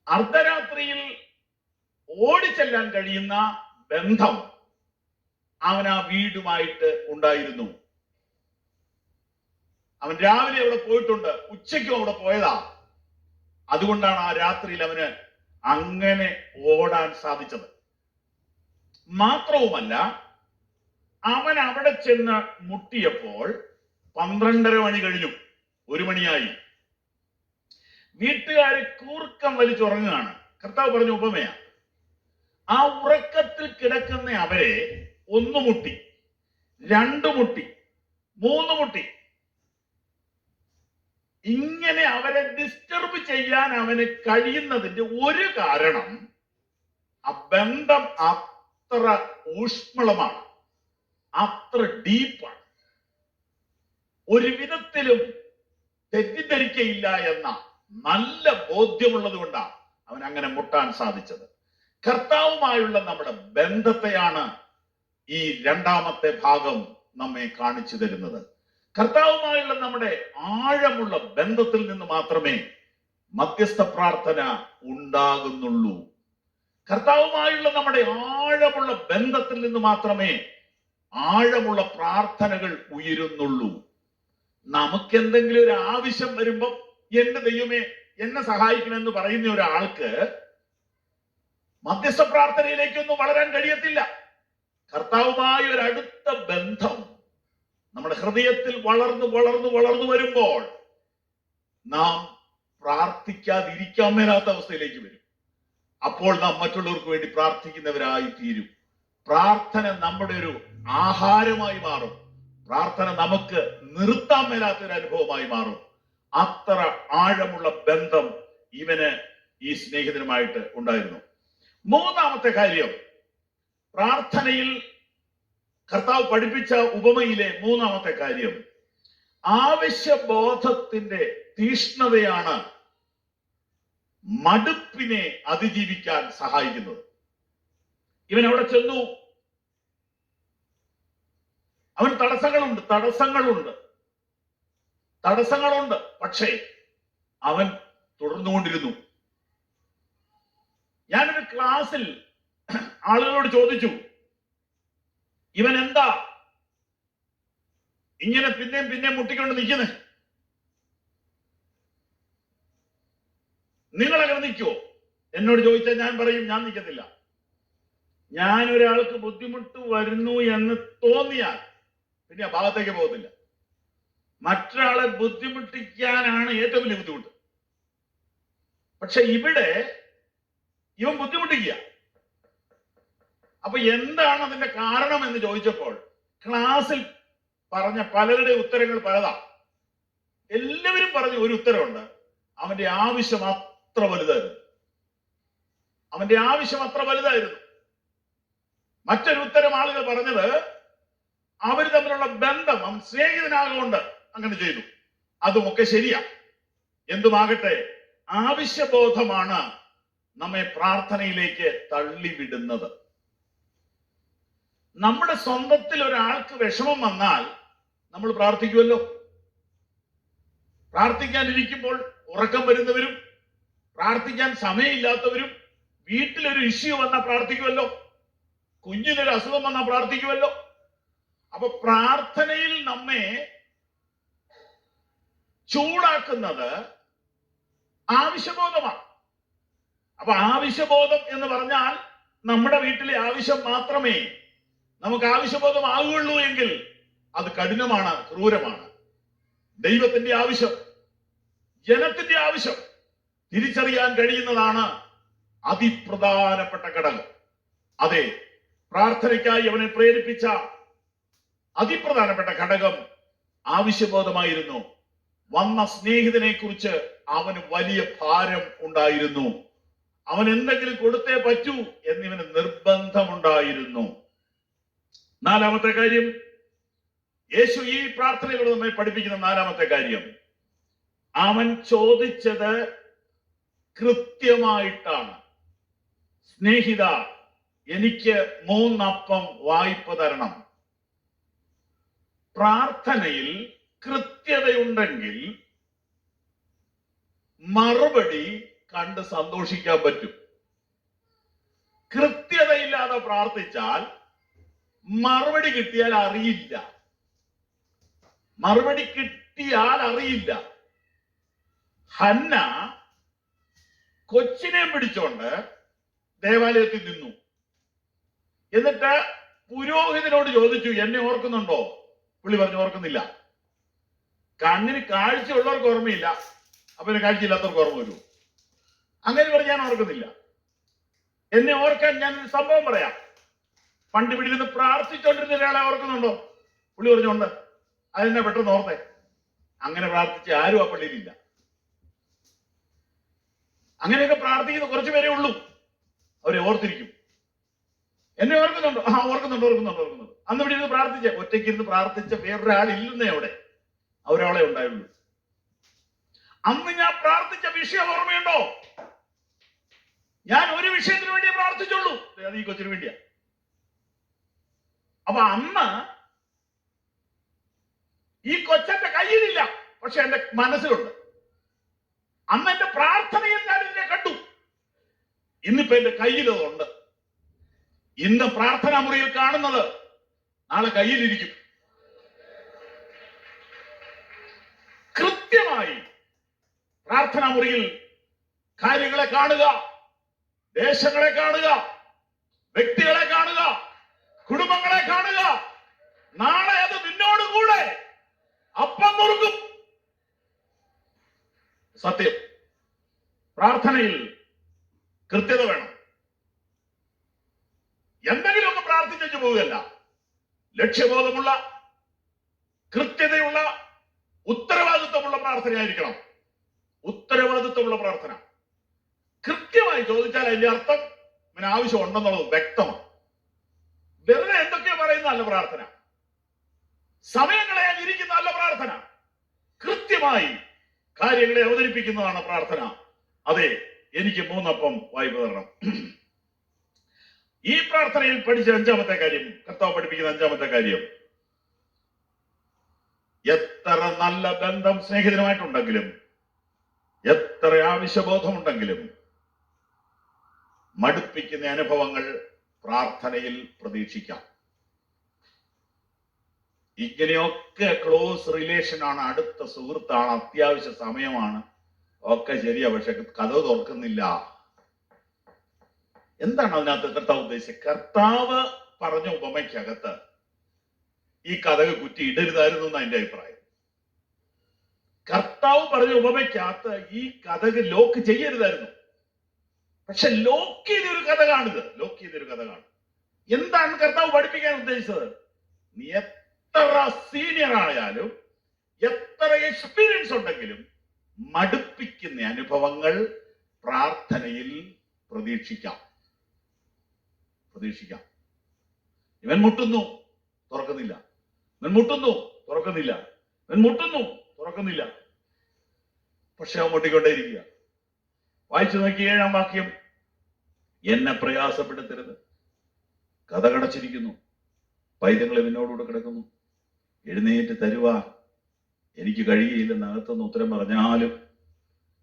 അർദ്ധരാത്രിയിൽ ഓടിച്ചെല്ലാൻ കഴിയുന്ന ബന്ധം അവൻ ആ വീടുമായിട്ട് ഉണ്ടായിരുന്നു. അവൻ രാവിലെ അവിടെ പോയിട്ടുണ്ട്, ഉച്ചയ്ക്കും അവിടെ പോയതാ. അതുകൊണ്ടാണ് ആ രാത്രിയിൽ അവന് അങ്ങനെ ഓടാൻ സാധിച്ചത്. മാത്രവുമല്ല, അവൻ അവിടെ ചെന്ന് മുട്ടിയപ്പോൾ 12:30 മണി കഴിഞ്ഞു, 1 മണിയായി. വീട്ടുകാര് കൂർക്കം വലിച്ചുറങ്ങുകയാണ്. കർത്താവ് പറഞ്ഞ ഉപമയാ. ആ ഉറക്കത്തിൽ കിടക്കുന്ന അവരെ 1 മുട്ടി, 2 മുട്ടി, 3 മുട്ടി. ഇങ്ങനെ അവരെ ഡിസ്റ്റർബ് ചെയ്യാൻ അവന് കഴിയുന്നതിന്റെ ഒരു കാരണം, ആ ബന്ധം അത്ര ഊഷ്മളമാണ്, അത്ര ഡീപ്പാണ്. ഒരു വിധത്തിലും തെറ്റിദ്ധരിക്കയില്ല എന്ന നല്ല ബോധ്യമുള്ളത് കൊണ്ടാണ് അവൻ അങ്ങനെ മുട്ടാൻ സാധിച്ചത്. കർത്താവുമായുള്ള നമ്മുടെ ബന്ധത്തെയാണ് ഈ രണ്ടാമത്തെ ഭാഗം നമ്മെ കാണിച്ചു തരുന്നത്. കർത്താവുമായുള്ള നമ്മുടെ ആഴമുള്ള ബന്ധത്തിൽ നിന്ന് മാത്രമേ മധ്യസ്ഥ പ്രാർത്ഥന ഉണ്ടാകുന്നുള്ളൂ. കർത്താവുമായുള്ള നമ്മുടെ ആഴമുള്ള ബന്ധത്തിൽ നിന്ന് മാത്രമേ ആഴമുള്ള പ്രാർത്ഥനകൾ ഉയരുന്നുള്ളൂ. നമുക്ക് എന്തെങ്കിലും ഒരു ആവശ്യം വരുമ്പം എന്റെ ദൈവമേ എന്നെ സഹായിക്കണമെന്ന് പറയുന്ന ഒരാൾക്ക് മധ്യസ്ഥ പ്രാർത്ഥനയിലേക്കൊന്നും വളരാൻ കഴിയത്തില്ല. കർത്താവുമായ ഒരു അടുത്ത ബന്ധം നമ്മുടെ ഹൃദയത്തിൽ വളർന്നു വളർന്നു വളർന്നു വരുമ്പോൾ നാം പ്രാർത്ഥിക്കാതിരിക്കാൻ മേലാത്ത അവസ്ഥയിലേക്ക് വരും. അപ്പോൾ നാം മറ്റുള്ളവർക്ക് വേണ്ടി പ്രാർത്ഥിക്കുന്നവരായി തീരും. പ്രാർത്ഥന നമ്മുടെ ഒരു ആഹാരമായി മാറും. പ്രാർത്ഥന നമുക്ക് നിർത്താൻ മേലാത്ത ഒരു അനുഭവമായി മാറും. അത്ര ആഴമുള്ള ബന്ധം ഇവന് ഈ സ്നേഹിതനുമായിട്ട് ഉണ്ടായിരുന്നു. മൂന്നാമത്തെ കാര്യം, പ്രാർത്ഥനയിൽ കർത്താവ് പഠിപ്പിച്ച ഉപമയിലെ മൂന്നാമത്തെ കാര്യം, ആവശ്യബോധത്തിന്റെ തീഷ്ണതയാണ് മടുപ്പിനെ അതിജീവിക്കാൻ സഹായിക്കുന്നത്. ഇവൻ അവിടെ ചെന്നു, അവൻ തടസ്സങ്ങളുണ്ട്, പക്ഷേ അവൻ തുടർന്നുകൊണ്ടിരുന്നു. ഞാനൊരു ക്ലാസ്സിൽ ആളുകളോട് ചോദിച്ചു, ഇവൻ എന്താ ഇങ്ങനെ പിന്നെയും മുട്ടിക്കൊണ്ട് നിൽക്കുന്നത്? നിങ്ങളങ്ങനെ നിൽക്കുവോ? എന്നോട് ചോദിച്ചാൽ ഞാൻ പറയും, ഞാൻ നിൽക്കത്തില്ല. ഞാൻ ഒരാൾക്ക് ബുദ്ധിമുട്ട് വരുന്നു എന്ന് തോന്നിയാൽ പിന്നെ ആ ഭാഗത്തേക്ക് പോകത്തില്ല. മറ്റൊരാളെ ബുദ്ധിമുട്ടിക്കാനാണ് ഏറ്റവും വലിയ ബുദ്ധിമുട്ട്. പക്ഷെ ഇവിടെ ഇവൻ ബുദ്ധിമുട്ടിക്കുക. അപ്പൊ എന്താണ് അതിന്റെ കാരണം എന്ന് ചോദിച്ചപ്പോൾ ക്ലാസ്സിൽ പറഞ്ഞ പലരുടെ ഉത്തരങ്ങൾ പലതാ. എല്ലാവരും പറഞ്ഞ ഒരു ഉത്തരവുണ്ട്, അവന്റെ ആവശ്യം അത്ര വലുതായിരുന്നു. മറ്റൊരു ഉത്തരം ആളുകൾ പറഞ്ഞത്, അവർ തമ്മിലുള്ള ബന്ധം, അവൻ സ്നേഹിതനാകൊണ്ട് അങ്ങനെ ചെയ്തു. അതുമൊക്കെ ശരിയാ. എന്തുമാകട്ടെ, ആവശ്യബോധമാണ് നമ്മെ പ്രാർത്ഥനയിലേക്ക് തള്ളിവിടുന്നത്. നമ്മുടെ സ്വന്തത്തിൽ ഒരാൾക്ക് വിഷമം വന്നാൽ നമ്മൾ പ്രാർത്ഥിക്കുമല്ലോ. പ്രാർത്ഥിക്കാനിരിക്കുമ്പോൾ ഉറക്കം വരുന്നവരും പ്രാർത്ഥിക്കാൻ സമയമില്ലാത്തവരും വീട്ടിലൊരു ഇഷ്യൂ വന്നാൽ പ്രാർത്ഥിക്കുമല്ലോ. കുഞ്ഞിനൊരു അസുഖം വന്നാൽ പ്രാർത്ഥിക്കുമല്ലോ. അപ്പൊ പ്രാർത്ഥനയിൽ നമ്മെ ചൂടാക്കുന്നത് ആവശ്യബോധമാണ്. അപ്പൊ ആവശ്യബോധം എന്ന് പറഞ്ഞാൽ നമ്മുടെ വീട്ടിലെ ആവശ്യം മാത്രമേ നമുക്ക് ആവശ്യബോധം ആവുകയുള്ളൂ എങ്കിൽ അത് കഠിനമാണ്, ക്രൂരമാണ്. ദൈവത്തിന്റെ ആവശ്യം, ജനത്തിന്റെ ആവശ്യം തിരിച്ചറിയാൻ കഴിയുന്നതാണ് അതിപ്രധാനപ്പെട്ട ഘടകം. അതെ, പ്രാർത്ഥനയ്ക്കായി അവനെ പ്രേരിപ്പിച്ച അതിപ്രധാനപ്പെട്ട ഘടകം ആവശ്യബോധമായിരുന്നു. വന്ന സ്നേഹിതനെ കുറിച്ച് അവന് വലിയ ഭാരം ഉണ്ടായിരുന്നു. അവൻ എന്തെങ്കിലും കൊടുത്തേ പറ്റൂ എന്നിവന് നിർബന്ധമുണ്ടായിരുന്നു. നാലാമത്തെ കാര്യം, യേശു ഈ പ്രാർത്ഥനയിലൂടെ നമ്മെ പഠിപ്പിക്കുന്ന നാലാമത്തെ കാര്യം, അവൻ ചോദിച്ചത് കൃത്യമായിട്ടാണ്. സ്നേഹിത, എനിക്ക് 3 അപ്പം വായ്പ തരണം. പ്രാർത്ഥനയിൽ കൃത്യതയുണ്ടെങ്കിൽ മറുപടി കണ്ട് സന്തോഷിക്കാൻ പറ്റും. കൃത്യതയില്ലാതെ പ്രാർത്ഥിച്ചാൽ മറുപടി കിട്ടിയാൽ അറിയില്ല. മറുപടി കിട്ടിയാൽ അറിയില്ല. ഹന്ന കൊച്ചിനെ പിടിച്ചോണ്ട് ദേവാലയത്തിൽ നിന്നു. എന്നിട്ട് പുരോഹിതനോട് ചോദിച്ചു, എന്നെ ഓർക്കുന്നുണ്ടോ? പുള്ളി പറഞ്ഞു, ഓർക്കുന്നില്ല. കണ്ണിന് കാഴ്ചയുള്ളവർക്ക് ഓർമ്മയില്ല, അപ്പൊ കാഴ്ചയില്ലാത്തവർക്ക് ഓർമ്മ വരൂ. അങ്ങനെ പറഞ്ഞ് ഞാൻ ഓർക്കുന്നില്ല. എന്നെ ഓർക്കാൻ ഞാൻ ഒരു സംഭവം പറയാം. പണ്ട് ഇവിടെ ഇരുന്ന് പ്രാർത്ഥിച്ചോണ്ടിരുന്ന ഒരാളെ ഓർക്കുന്നുണ്ടോ? പുള്ളി പറഞ്ഞുണ്ട്. അതെന്നെ പെട്ടെന്ന് ഓർത്തേ. അങ്ങനെ പ്രാർത്ഥിച്ച് ആരും ആ പള്ളിയിലില്ല. അങ്ങനെയൊക്കെ പ്രാർത്ഥിക്കുന്ന കുറച്ചു പേരേ ഉള്ളൂ. അവരെ ഓർത്തിരിക്കും. എന്നെ ഓർക്കുന്നുണ്ടോ? ആ, ഓർക്കുന്നുണ്ട്. അന്ന് ഇവിടെ ഇരുന്ന് പ്രാർത്ഥിച്ച, ഒറ്റയ്ക്ക് ഇരുന്ന് പ്രാർത്ഥിച്ച വേറൊരാളില്ലെന്നേ അവിടെ. അവരവളെ ഉണ്ടായുള്ളൂ. അന്ന് ഞാൻ പ്രാർത്ഥിച്ച വിഷയം ഓർമ്മയുണ്ടോ? ഞാൻ ഒരു വിഷയത്തിന് വേണ്ടിയേ പ്രാർത്ഥിച്ചുള്ളൂ. അത് ഈ കൊച്ചിന് വേണ്ടിയാ. അപ്പൊ അന്ന് ഈ കൊച്ചന്റെ കയ്യിലില്ല, പക്ഷെ എന്റെ മനസ്സിലുണ്ട്. അന്ന് എന്റെ പ്രാർത്ഥനയിൽ ഞാൻ ഇതിനെ കണ്ടു. ഇന്നിപ്പോ എന്റെ കയ്യിലതുണ്ട്. ഇന്ന് പ്രാർത്ഥനാ മുറിയിൽ കാണുന്നത് നാളെ കയ്യിലിരിക്കും. കൃത്യമായി പ്രാർത്ഥനാ മുറിയിൽ കാര്യങ്ങളെ കാണുക, ദേശങ്ങളെ കാണുക, വ്യക്തികളെ കാണുക, കുടുംബങ്ങളെ കാണുക. നാളെ അത് നിന്നോടുകൂടെ അപ്പം നുറുക്കും. സത്യം. പ്രാർത്ഥനയിൽ കൃത്യത വേണം. എന്തെങ്കിലുമൊക്കെ പ്രാർത്ഥിച്ചു പോവുകയല്ല. ലക്ഷ്യബോധമുള്ള, കൃത്യതയുള്ള, ഉത്തരവാദിത്വമുള്ള പ്രാർത്ഥനയായിരിക്കണം. ഉത്തരവാദിത്വമുള്ള പ്രാർത്ഥന. കൃത്യമായി ചോദിച്ചാൽ അതിന്റെ അർത്ഥം ഇവന് ആവശ്യമുണ്ടെന്നുള്ളത് വ്യക്തമാണ്. വെറുതെ എന്തൊക്കെയോ പറയുന്നതല്ല പ്രാർത്ഥന. സമയം കളയാൻ ഇരിക്കുന്നതല്ല പ്രാർത്ഥന. കൃത്യമായി കാര്യങ്ങളെ അവതരിപ്പിക്കുന്നതാണ് പ്രാർത്ഥന. അതെ, എനിക്ക് 3 അപ്പം വായ്പ തരണം. ഈ പ്രാർത്ഥനയിൽ പഠിച്ച 5ാമത്തെ കാര്യം, കർത്താവ് പഠിപ്പിക്കുന്ന 5ാമത്തെ കാര്യം, എത്ര നല്ല ബന്ധം സ്നേഹിതനുമായിട്ടുണ്ടെങ്കിലും, എത്ര ആവശ്യബോധമുണ്ടെങ്കിലും, മടുപ്പിക്കുന്ന അനുഭവങ്ങൾ പ്രാർത്ഥനയിൽ പ്രതീക്ഷിക്കാം. ഇങ്ങനെയൊക്കെ ക്ലോസ് റിലേഷൻ ആണ്, അടുത്ത സുഹൃത്താണ്, അത്യാവശ്യ സമയമാണ്, ഒക്കെ ശരിയാ. പക്ഷെ കഥവ് തുറക്കുന്നില്ല. എന്താണ് അതിനകത്ത് കർത്താവ് ഉദ്ദേശിച്ചത്? കർത്താവ് പറഞ്ഞ ഉപമയ്ക്കകത്ത് ഈ കഥക് കുറ്റി ഇടരുതായിരുന്നു എന്ന് എന്റെ അഭിപ്രായം. കർത്താവ് പറഞ്ഞ ഉപമയ്ക്കകത്ത് ഈ കഥക് ലോക്ക് ചെയ്യരുതായിരുന്നു. പക്ഷെ ലോക്ക് ചെയ്തൊരു കഥകാണിത്. ലോക്ക് ചെയ്തൊരു കഥകാണ്. എന്താണ് കർത്താവ് പഠിപ്പിക്കാൻ ഉദ്ദേശിച്ചത്? നീ എത്ര സീനിയർ ആയാലും, എത്ര എക്സ്പീരിയൻസ് ഉണ്ടെങ്കിലും, മടുപ്പിക്കുന്ന അനുഭവങ്ങൾ പ്രാർത്ഥനയിൽ പ്രതീക്ഷിക്കാം. ഇവൻ മുട്ടുന്നു, തുറക്കുന്നില്ല. ഇവൻ മുട്ടുന്നു, തുറക്കുന്നില്ല. ഇവൻ മുട്ടുന്നു, തുറക്കുന്നില്ല. പക്ഷെ അവൻ മുട്ടിക്കൊണ്ടേയിരിക്കുക. വായിച്ചു നോക്കി 7-ാം വാക്യം. എന്നെ പ്രയാസപ്പെടുത്തരുത്, കഥ കടച്ചിരിക്കുന്നു, പൈതങ്ങൾ ഇവനോടുകൂടെ കിടക്കുന്നു, എഴുന്നേറ്റ് തരുവാ എനിക്ക് കഴിയുകയില്ലെന്ന് അകത്തുനിന്ന് ഉത്തരം പറഞ്ഞാലും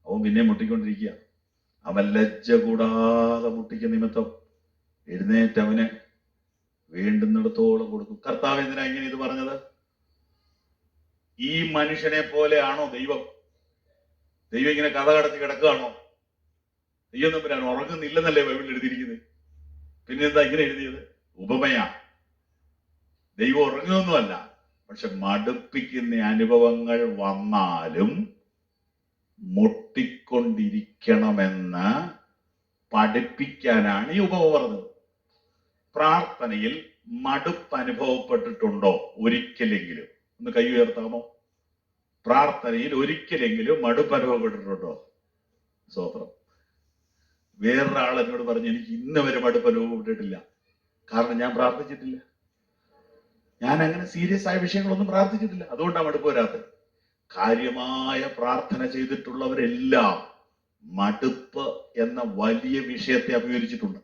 അവൻ പിന്നെ മുട്ടിക്കൊണ്ടിരിക്കുക. അവൻ ലജ്ജ കൂടാതെ മുട്ടിക്ക് നിമിത്തം എഴുന്നേറ്റ് അവന് വേണ്ടുന്നിടത്തോളം കൊടുക്കും. കർത്താവ് എന്തിനാ ഇങ്ങനെ ഇത് പറഞ്ഞത്? ഈ മനുഷ്യനെ പോലെയാണോ ദൈവം? ദൈവം ഇങ്ങനെ കഥ കടച്ച് കിടക്കുകയാണോ? ദൈവം തമ്പുരാൻ ഉറങ്ങുന്നില്ലെന്നല്ലേ ബൈബിളിൽ എഴുതിയിരിക്കുന്നത്? പിന്നെ എന്താ ഇങ്ങനെ എഴുതിയത്? ഉപമയാ. ദൈവം ഉറങ്ങുന്നൊന്നുമല്ല, പക്ഷെ മടുപ്പിക്കുന്ന അനുഭവങ്ങൾ വന്നാലും മുട്ടിക്കൊണ്ടിരിക്കണമെന്ന് പഠിപ്പിക്കാനാണ് ഈ ഉപമ പറഞ്ഞത്. പ്രാർത്ഥനയിൽ മടുപ്പ് അനുഭവപ്പെട്ടിട്ടുണ്ടോ ഒരിക്കലെങ്കിലും? ഒന്ന് കൈ ഉയർത്താമോ? പ്രാർത്ഥനയിൽ ഒരിക്കലെങ്കിലും മടുപ്പ് അനുഭവപ്പെട്ടിട്ടുണ്ടോ? സ്തോത്രം. വേറൊരാൾ എന്നോട് പറഞ്ഞു, എനിക്ക് ഇന്ന് വരെ മടുപ്പ് അനുഭവപ്പെട്ടിട്ടില്ല. കാരണം ഞാൻ പ്രാർത്ഥിച്ചിട്ടില്ല. ഞാൻ അങ്ങനെ സീരിയസ് ആയ വിഷയങ്ങളൊന്നും പ്രാർത്ഥിച്ചിട്ടില്ല. അതുകൊണ്ടാണ് മടുപ്പ് വരാത്തത്. കാര്യമായ പ്രാർത്ഥന ചെയ്തിട്ടുള്ളവരെല്ലാം മടുപ്പ് എന്ന വലിയ വിഷയത്തെ അഭിമുഖീകരിച്ചിട്ടുണ്ട്.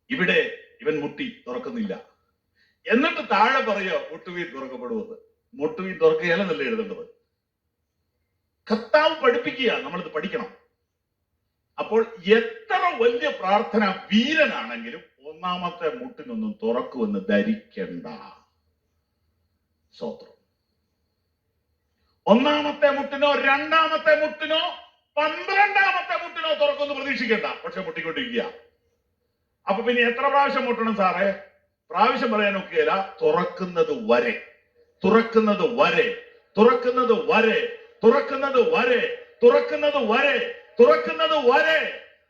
ഇവിടെ ഇവൻ മുട്ടി തുറക്കുന്നില്ല, എന്നിട്ട് താഴെ പറയുക മുട്ടുവീൻ തുറക്കപ്പെടുന്നത്. മുട്ടുവീൻ തുറക്കുകയല്ലെന്നല്ല എഴുതേണ്ടത്. കർത്താവ് പഠിപ്പിക്കുക, നമ്മളിത് പഠിക്കണം. അപ്പോൾ എത്ര വലിയ പ്രാർത്ഥന വീരനാണെങ്കിലും ഒന്നാമത്തെ മുട്ടിനൊന്നും തുറക്കുമെന്ന് ധരിക്കണ്ട. സ്തോത്രം. ഒന്നാമത്തെ മുട്ടിനോ രണ്ടാമത്തെ മുട്ടിനോ 12ാമത്തെ മുട്ടിനോ തുറക്കുമെന്ന് പ്രതീക്ഷിക്കണ്ട. പക്ഷെ മുട്ടിക്കൊണ്ടിരിക്കുക. അപ്പൊ പിന്നെ എത്ര പ്രാവശ്യം മുട്ടണം സാറേ? പ്രാവശ്യം പറയാൻ ഒക്കെയല്ല. തുറക്കുന്നത് വരെ, തുറക്കുന്നത് വരെ, തുറക്കുന്നത് വരെ, തുറക്കുന്നത് വരെ, തുറക്കുന്നത് വരെ, തുറക്കുന്നത് വരെ,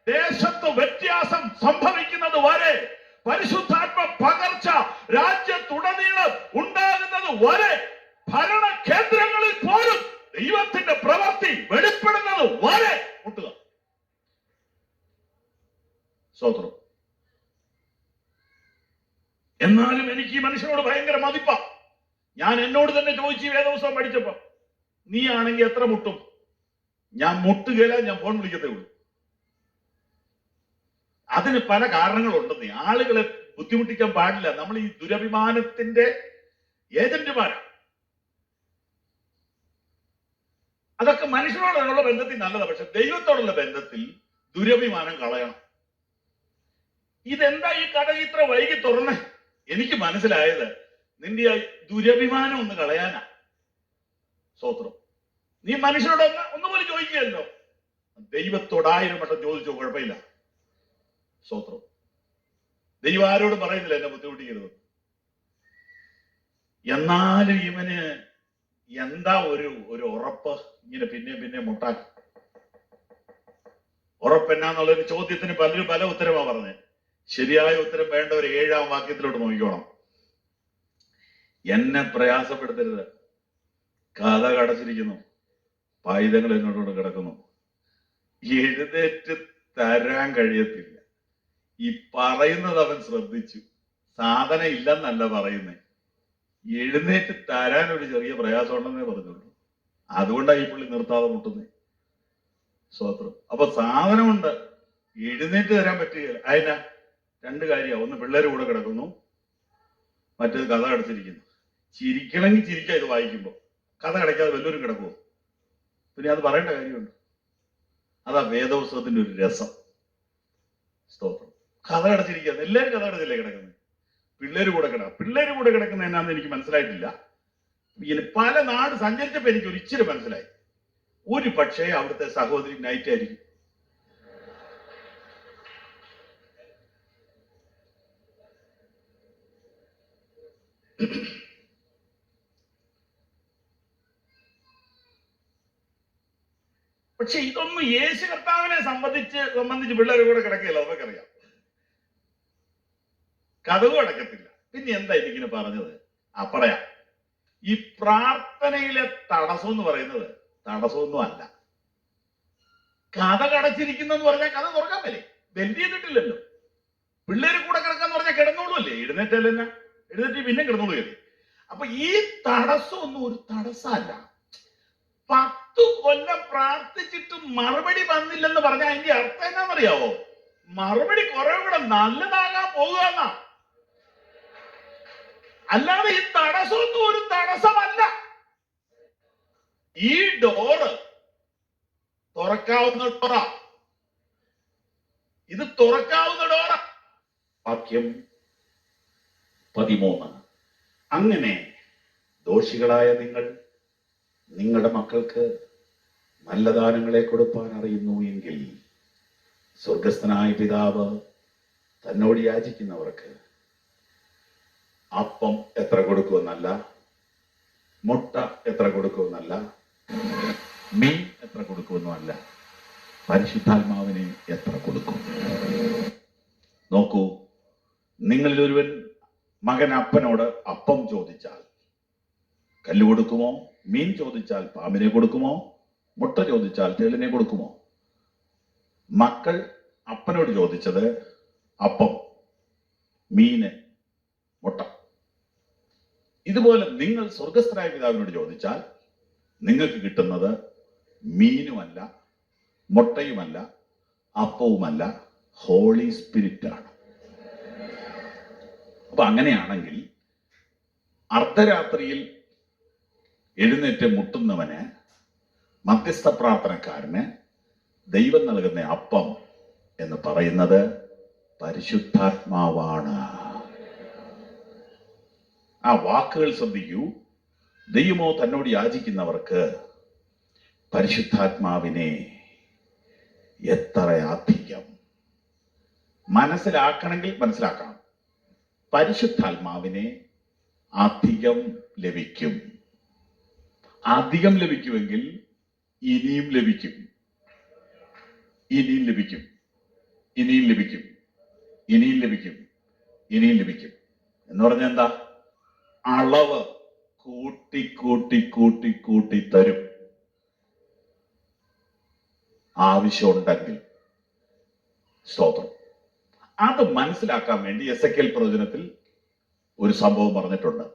ദേശത്ത് വ്യത്യാസം സംഭവിക്കുന്നത് വരെ, പരിശുദ്ധാത്മ പകർച്ച രാജ്യത്തുടനീളം ഉണ്ടാകുന്നത് വരെ, ഭരണ കേന്ദ്രങ്ങളിൽ പോലും ദൈവത്തിന്റെ പ്രവൃത്തി വെളിപ്പെടുന്നത് വരെ മുട്ടുക. സ്തോത്രം. എന്നാലും എനിക്ക് ഈ മനുഷ്യനോട് ഭയങ്കര മതിപ്പ. ഞാൻ എന്നോട് തന്നെ ചോദിച്ചു വേദപുസ്തകം പഠിച്ചപ്പോ, നീ ആണെങ്കിൽ എത്ര മുട്ടും? ഞാൻ മുട്ടുകയില്ല, ഞാൻ ഫോൺ വിളിക്കത്തേ ഉള്ളൂ. അതിന് പല കാരണങ്ങളുണ്ടെന്നേ. ആളുകളെ ബുദ്ധിമുട്ടിക്കാൻ പാടില്ല. നമ്മൾ ഈ ദുരഭിമാനത്തിന്റെ ഏജന്റുമാരാണ്. അതൊക്കെ മനുഷ്യനോടുള്ള ബന്ധത്തിൽ നല്ലതാണ്, പക്ഷെ ദൈവത്തോടുള്ള ബന്ധത്തിൽ ദുരഭിമാനം കളയണം. ഇതെന്താ ഈ കഥ ഇത്ര വൈകി തുറന്ന്? എനിക്ക് മനസ്സിലായത് നിന്റെ ദുരഭിമാനം ഒന്ന് കളയാനാ. സ്തോത്രം. നീ മനുഷ്യരോട് ഒന്നുപോലെ ചോദിക്കുകയല്ലോ, ദൈവത്തോട് 1000 വട്ടം ചോദിച്ചോ, കുഴപ്പമില്ല. സ്തോത്രം. ദൈവം ആരോട് പറയുന്നില്ല എന്നെ ബുദ്ധിമുട്ടിക്കരുത്. എന്നാലും ഇവന് എന്താ ഒരു ഉറപ്പ് ഇങ്ങനെ പിന്നെ മുട്ടാൻ? ഉറപ്പെന്നാന്നുള്ളൊരു ചോദ്യത്തിന് പലരും പല ഉത്തരവാ പറഞ്ഞത്. ശരിയായ ഉത്തരം വേണ്ട ഒരു 7-ാം വാക്യത്തിലോട്ട് നോക്കിക്കോണം. എന്നെ പ്രയാസപ്പെടുത്തരുത്, കഥ കടച്ചിരിക്കുന്നു, പൈതങ്ങൾ എന്നോട് കിടക്കുന്നു, എഴുന്നേറ്റ് തരാൻ കഴിയത്തില്ല. ഈ പറയുന്നത് അവൻ ശ്രദ്ധിച്ചു. സാധനം ഇല്ലെന്നല്ല പറയുന്നേ, എഴുന്നേറ്റ് തരാൻ ഒരു ചെറിയ പ്രയാസം ഉണ്ടെന്നേ പറഞ്ഞുള്ളൂ. അതുകൊണ്ടാണ് ഈ പുള്ളി നിർത്താതെ മുട്ടുന്നേ. സ്തോത്രം. അപ്പൊ സാധനമുണ്ട്, എഴുന്നേറ്റ് തരാൻ പറ്റുകയില്ല. അതിനാ 2 കാര്യമാണ്. ഒന്ന്, പിള്ളേർ കൂടെ കിടക്കുന്നു, മറ്റേത് കഥ അടച്ചിരിക്കുന്നു. ചിരിക്കണമെങ്കിൽ ചിരിക്കാം ഇത് വായിക്കുമ്പോ. കഥ അടയ്ക്കാതെ വല്ലവരും കിടക്കുമോ? പിന്നെ അത് പറയേണ്ട കാര്യമുണ്ട്. അതാ വേദപുസ്തകത്തിന്റെ ഒരു രസം. സ്തോത്രം. കഥ അടച്ചിരിക്കുക. എല്ലാവരും കഥ അടച്ചില്ലേ കിടക്കുന്നത്? പിള്ളേര് കൂടെ കിടക്കുന്ന എന്നാന്ന് എനിക്ക് മനസ്സിലായിട്ടില്ല. ഇങ്ങനെ പല നാട് സഞ്ചരിച്ചപ്പോ എനിക്ക് ഒരു ഇച്ചിരി മനസ്സിലായി. ഒരു പക്ഷേ അവിടുത്തെ സഹോദരി നൈറ്റ് ആയിരിക്കും. പക്ഷെ ഇതൊന്നും യേശു കർത്താവിനെ സംബന്ധിച്ച് പിള്ളേരെ കൂടെ കിടക്കുകയല്ല, നമുക്കറിയാം. കഥവും അടക്കത്തില്ല. പിന്നെ എന്താ ഇതിങ്ങനെ പറഞ്ഞത്? പറയാം. ഈ പ്രാർത്ഥനയിലെ തടസ്സം എന്ന് പറയുന്നത് തടസ്സമൊന്നും അല്ല. കഥ കടച്ചിരിക്കുന്നെന്ന് പറഞ്ഞാൽ കഥ തുറക്കാൻ പറ്റേ? ബെൻഡ് ചെയ്തിട്ടില്ലല്ലോ. പിള്ളേര് കൂടെ കിടക്കാന്ന് പറഞ്ഞാൽ കിടന്നോളൂ അല്ലേ? എഴുന്നേറ്റല്ല, എഴുന്നേറ്റ് പിന്നെ കിടന്നോളൂ. അപ്പൊ ഈ തടസ്സമൊന്നും ഒരു തടസ്സമല്ല. 10 കൊല്ലം പ്രാർത്ഥിച്ചിട്ട് മറുപടി വന്നില്ലെന്ന് പറഞ്ഞാൽ അതിന്റെ അർത്ഥം എന്നാണെന്നറിയാവോ? മറുപടി കുറെ കൂടെ നല്ലതാകാൻ പോകുക. അല്ലാതെ ഈ തടസ്സമൊന്നും ഒരു തടസ്സമല്ല. ഈ ഡോറ് തുറക്കാവുന്ന ഡോറ. ഇത് തുറക്കാവുന്ന ഡോറ. വാക്യം 13. അങ്ങനെ ദോഷികളായ നിങ്ങൾ നിങ്ങളുടെ മക്കൾക്ക് നല്ല ദാനങ്ങളെ കൊടുപ്പാൻ അറിയുന്നു എങ്കിൽ സ്വർഗസ്ഥനായ പിതാവ് തന്നോട് യാചിക്കുന്നവർക്ക് അപ്പം എത്ര കൊടുക്കുമെന്നല്ല, മുട്ട എത്ര കൊടുക്കുമെന്നല്ല, മീൻ എത്ര കൊടുക്കുമെന്നല്ല, പരിശുദ്ധാത്മാവിനെ എത്ര കൊടുക്കും. നോക്കൂ, നിങ്ങളിൽ ഒരുവൻ മകൻ അപ്പനോട് അപ്പം ചോദിച്ചാൽ കല്ല് കൊടുക്കുമോ? മീൻ ചോദിച്ചാൽ പാമ്പിനെ കൊടുക്കുമോ? മുട്ട ചോദിച്ചാൽ തേളിനെ കൊടുക്കുമോ? മക്കൾ അപ്പനോട് ചോദിച്ചത് അപ്പം, മീന്, മുട്ട. ഇതുപോലെ നിങ്ങൾ സ്വർഗസ്ഥനായ പിതാവിനോട് ചോദിച്ചാൽ നിങ്ങൾക്ക് കിട്ടുന്നത് മീനുമല്ല, മുട്ടയുമല്ല, അപ്പവുമല്ല, ഹോളി സ്പിരിറ്റ് ആണ്. അപ്പൊ അങ്ങനെയാണെങ്കിൽ അർദ്ധരാത്രിയിൽ എഴുന്നേറ്റ് മുട്ടുന്നവന്, മധ്യസ്ഥ പ്രാർത്ഥനക്കാരന് ദൈവം നൽകുന്ന അപ്പം എന്ന് പറയുന്നത് പരിശുദ്ധാത്മാവാണ്. ആ വാക്കുകൾ ശ്രദ്ധിക്കൂ. ദൈവമോ തന്നോട് യാചിക്കുന്നവർക്ക് പരിശുദ്ധാത്മാവിനെ എത്ര അധികം. മനസ്സിലാക്കണമെങ്കിൽ മനസ്സിലാക്കണം, പരിശുദ്ധാത്മാവിനെ അധികം ലഭിക്കും. അധികം ലഭിക്കുമെങ്കിൽ ഇനിയും ലഭിക്കും, ഇനിയും ലഭിക്കും, ഇനിയും ലഭിക്കും, ഇനിയും ലഭിക്കും, ഇനിയും ലഭിക്കും. എന്ന് പറഞ്ഞാൽ എന്താ? അളവ് കൂട്ടി കൂട്ടി കൂട്ടി കൂട്ടി തരും ആവശ്യമുണ്ടെങ്കിൽ. സ്തോത്രം. അത് മനസ്സിലാക്കാൻ വേണ്ടി എസെക്കിയേൽ പ്രവചനത്തിൽ ഒരു സംഭവം പറഞ്ഞിട്ടുണ്ട്.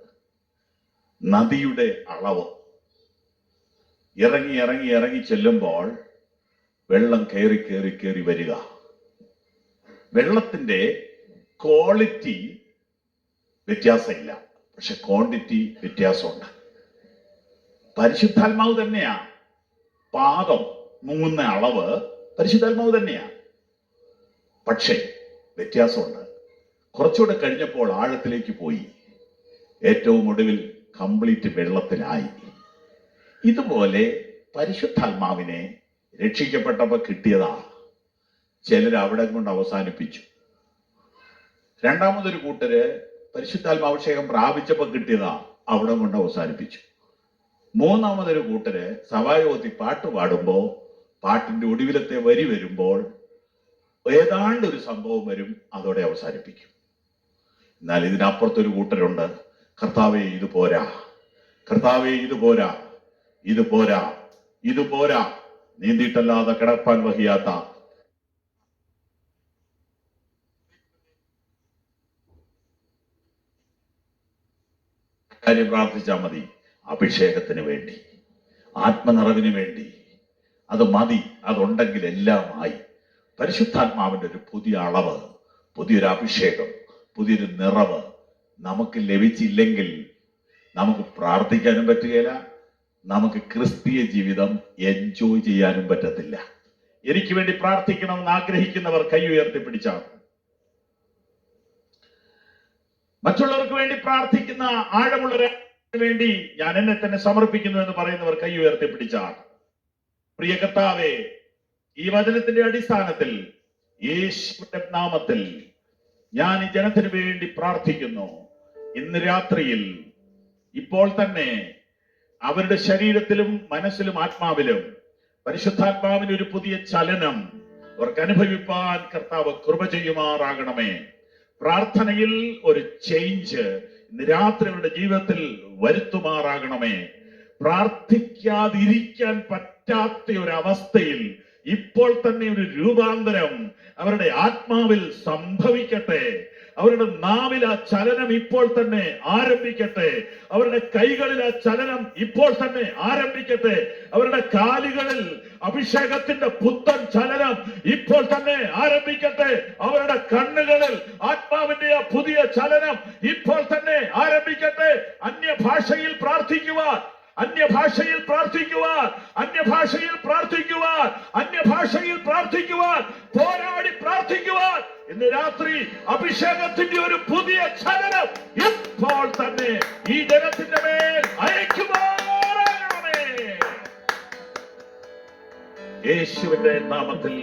നദിയുടെ അളവ് ഇറങ്ങി ഇറങ്ങി ഇറങ്ങി ചെല്ലുമ്പോൾ വെള്ളം കയറി കയറി കയറി വരിക. വെള്ളത്തിന്റെ ക്വാളിറ്റി വ്യത്യാസമില്ല, പക്ഷെ ക്വാണ്ടിറ്റി വ്യത്യാസമുണ്ട്. പരിശുദ്ധാത്മാവ് തന്നെയാ. പാദം മുങ്ങുന്ന അളവ് പരിശുദ്ധാത്മാവ് തന്നെയാ, പക്ഷേ വ്യത്യാസമുണ്ട്. കുറച്ചുകൂടെ കഴിഞ്ഞപ്പോൾ ആഴത്തിലേക്ക് പോയി, ഏറ്റവും ഒടുവിൽ കംപ്ലീറ്റ് വെള്ളത്തിലായി. ഇതുപോലെ പരിശുദ്ധാത്മാവിനെ രക്ഷിക്കപ്പെട്ടപ്പോ കിട്ടിയതാ. ചിലർ അവിടെ കൊണ്ട് അവസാനിപ്പിച്ചു. രണ്ടാമതൊരു കൂട്ടര് പരിശുദ്ധാത്മാഭിഷേകം പ്രാപിച്ചപ്പോ കിട്ടിയതാ, അവിടെ കൊണ്ട് അവസാനിപ്പിച്ചു. മൂന്നാമതൊരു കൂട്ടര് സഭായോഗത്തിൽ പാട്ട് പാടുമ്പോ പാട്ടിന്റെ ഒടുവിലത്തെ വരി വരുമ്പോൾ ഏതാണ്ട് ഒരു സംഭവം വരും, അതോടെ അവസാനിപ്പിക്കും. എന്നാൽ ഇതിനപ്പുറത്തൊരു കൂട്ടരുണ്ട്, കർത്താവേ ഇത് പോരാ, കർത്താവേ ഇത് പോരാ, ഇത് പോരാ, ഇത് പോരാ, നീന്തിയിട്ടല്ലാതെ കിടപ്പാൻ വഹിയാത്ത കാര്യം പ്രാർത്ഥിച്ചാൽ മതി. അഭിഷേകത്തിന് വേണ്ടി, ആത്മനിറവിന് വേണ്ടി അത് മതി. അതുണ്ടെങ്കിൽ എല്ലാം ആയി. പരിശുദ്ധാത്മാവിന്റെ ഒരു പുതിയ അളവ്, പുതിയൊരു അഭിഷേകം, പുതിയൊരു നിറവ് നമുക്ക് ലഭിച്ചില്ലെങ്കിൽ നമുക്ക് പ്രാർത്ഥിക്കാനും പറ്റുകയില്ല, നമുക്ക് ക്രിസ്തീയ ജീവിതം എൻജോയ് ചെയ്യാനും പറ്റത്തില്ല. എനിക്ക് വേണ്ടി പ്രാർത്ഥിക്കണമെന്ന് ആഗ്രഹിക്കുന്നവർ കൈ ഉയർത്തിപ്പിടിച്ചാൽ, മറ്റുള്ളവർക്ക് വേണ്ടി പ്രാർത്ഥിക്കുന്ന ആഴമുള്ളവർക്ക് വേണ്ടി ഞാൻ എന്നെ തന്നെ സമർപ്പിക്കുന്നു എന്ന് പറയുന്നവർ കൈ ഉയർത്തിപ്പിടിച്ചാൽ, പ്രിയ കർത്താവേ, ഈ വചനത്തിന്റെ അടിസ്ഥാനത്തിൽ യേശുവിന്റെ നാമത്തിൽ ഞാൻ ഈ ജനത്തിന് വേണ്ടി പ്രാർത്ഥിക്കുന്നു. ഇന്ന് രാത്രിയിൽ ഇപ്പോൾ തന്നെ അവരുടെ ശരീരത്തിലും മനസ്സിലും ആത്മാവിലും പരിശുദ്ധാത്മാവിന് ഒരു പുതിയ ചലനം അവർക്ക് അനുഭവിപ്പാൻ കർത്താവ് കൃപ ചെയ്യുമാറാകണമേ. പ്രാർത്ഥനയിൽ ഒരു ചേഞ്ച് ഇന്ന് രാത്രി അവരുടെ ജീവിതത്തിൽ വരുത്തുമാറാകണമേ. പ്രാർത്ഥിക്കാതിരിക്കാൻ പറ്റാത്ത ഒരു അവസ്ഥയിൽ ഇപ്പോൾ തന്നെ ഒരു രൂപാന്തരം അവരുടെ ആത്മാവിൽ സംഭവിക്കട്ടെ. അവരുടെ നാവിൽ ആ ചലനം ഇപ്പോൾ തന്നെ ആരംഭിക്കട്ടെ. അവരുടെ കൈകളിൽ ആ ചലനം ഇപ്പോൾ തന്നെ ആരംഭിക്കട്ടെ. അവരുടെ കാലുകളിൽ അഭിഷേകത്തിന്റെ പുത്തൻ ചലനം ഇപ്പോൾ തന്നെ ആരംഭിക്കട്ടെ. അവരുടെ കണ്ണുകളിൽ ആത്മാവിന്റെ ആ പുതിയ ചലനം ഇപ്പോൾ തന്നെ ആരംഭിക്കട്ടെ. അന്യഭാഷയിൽ പ്രാർത്ഥിക്കുവാൻ, അന്യഭാഷയിൽ പ്രാർത്ഥിക്കുവാൻ, അന്യഭാഷയിൽ പ്രാർത്ഥിക്കുവാൻ, അന്യഭാഷയിൽ പ്രാർത്ഥിക്കുവാൻ, പോരാടി പ്രാർത്ഥിക്കുവാൻ ഇന്ന് രാത്രി അഭിഷേകത്തിന്റെ ഒരു പുതിയ ചലനം ഇപ്പോൾ തന്നെ ഈ ജനത്തിന്റെ മേൽ അയക്കുമാറാകണമേ. യേശുവിന്റെ നാമത്തിൽ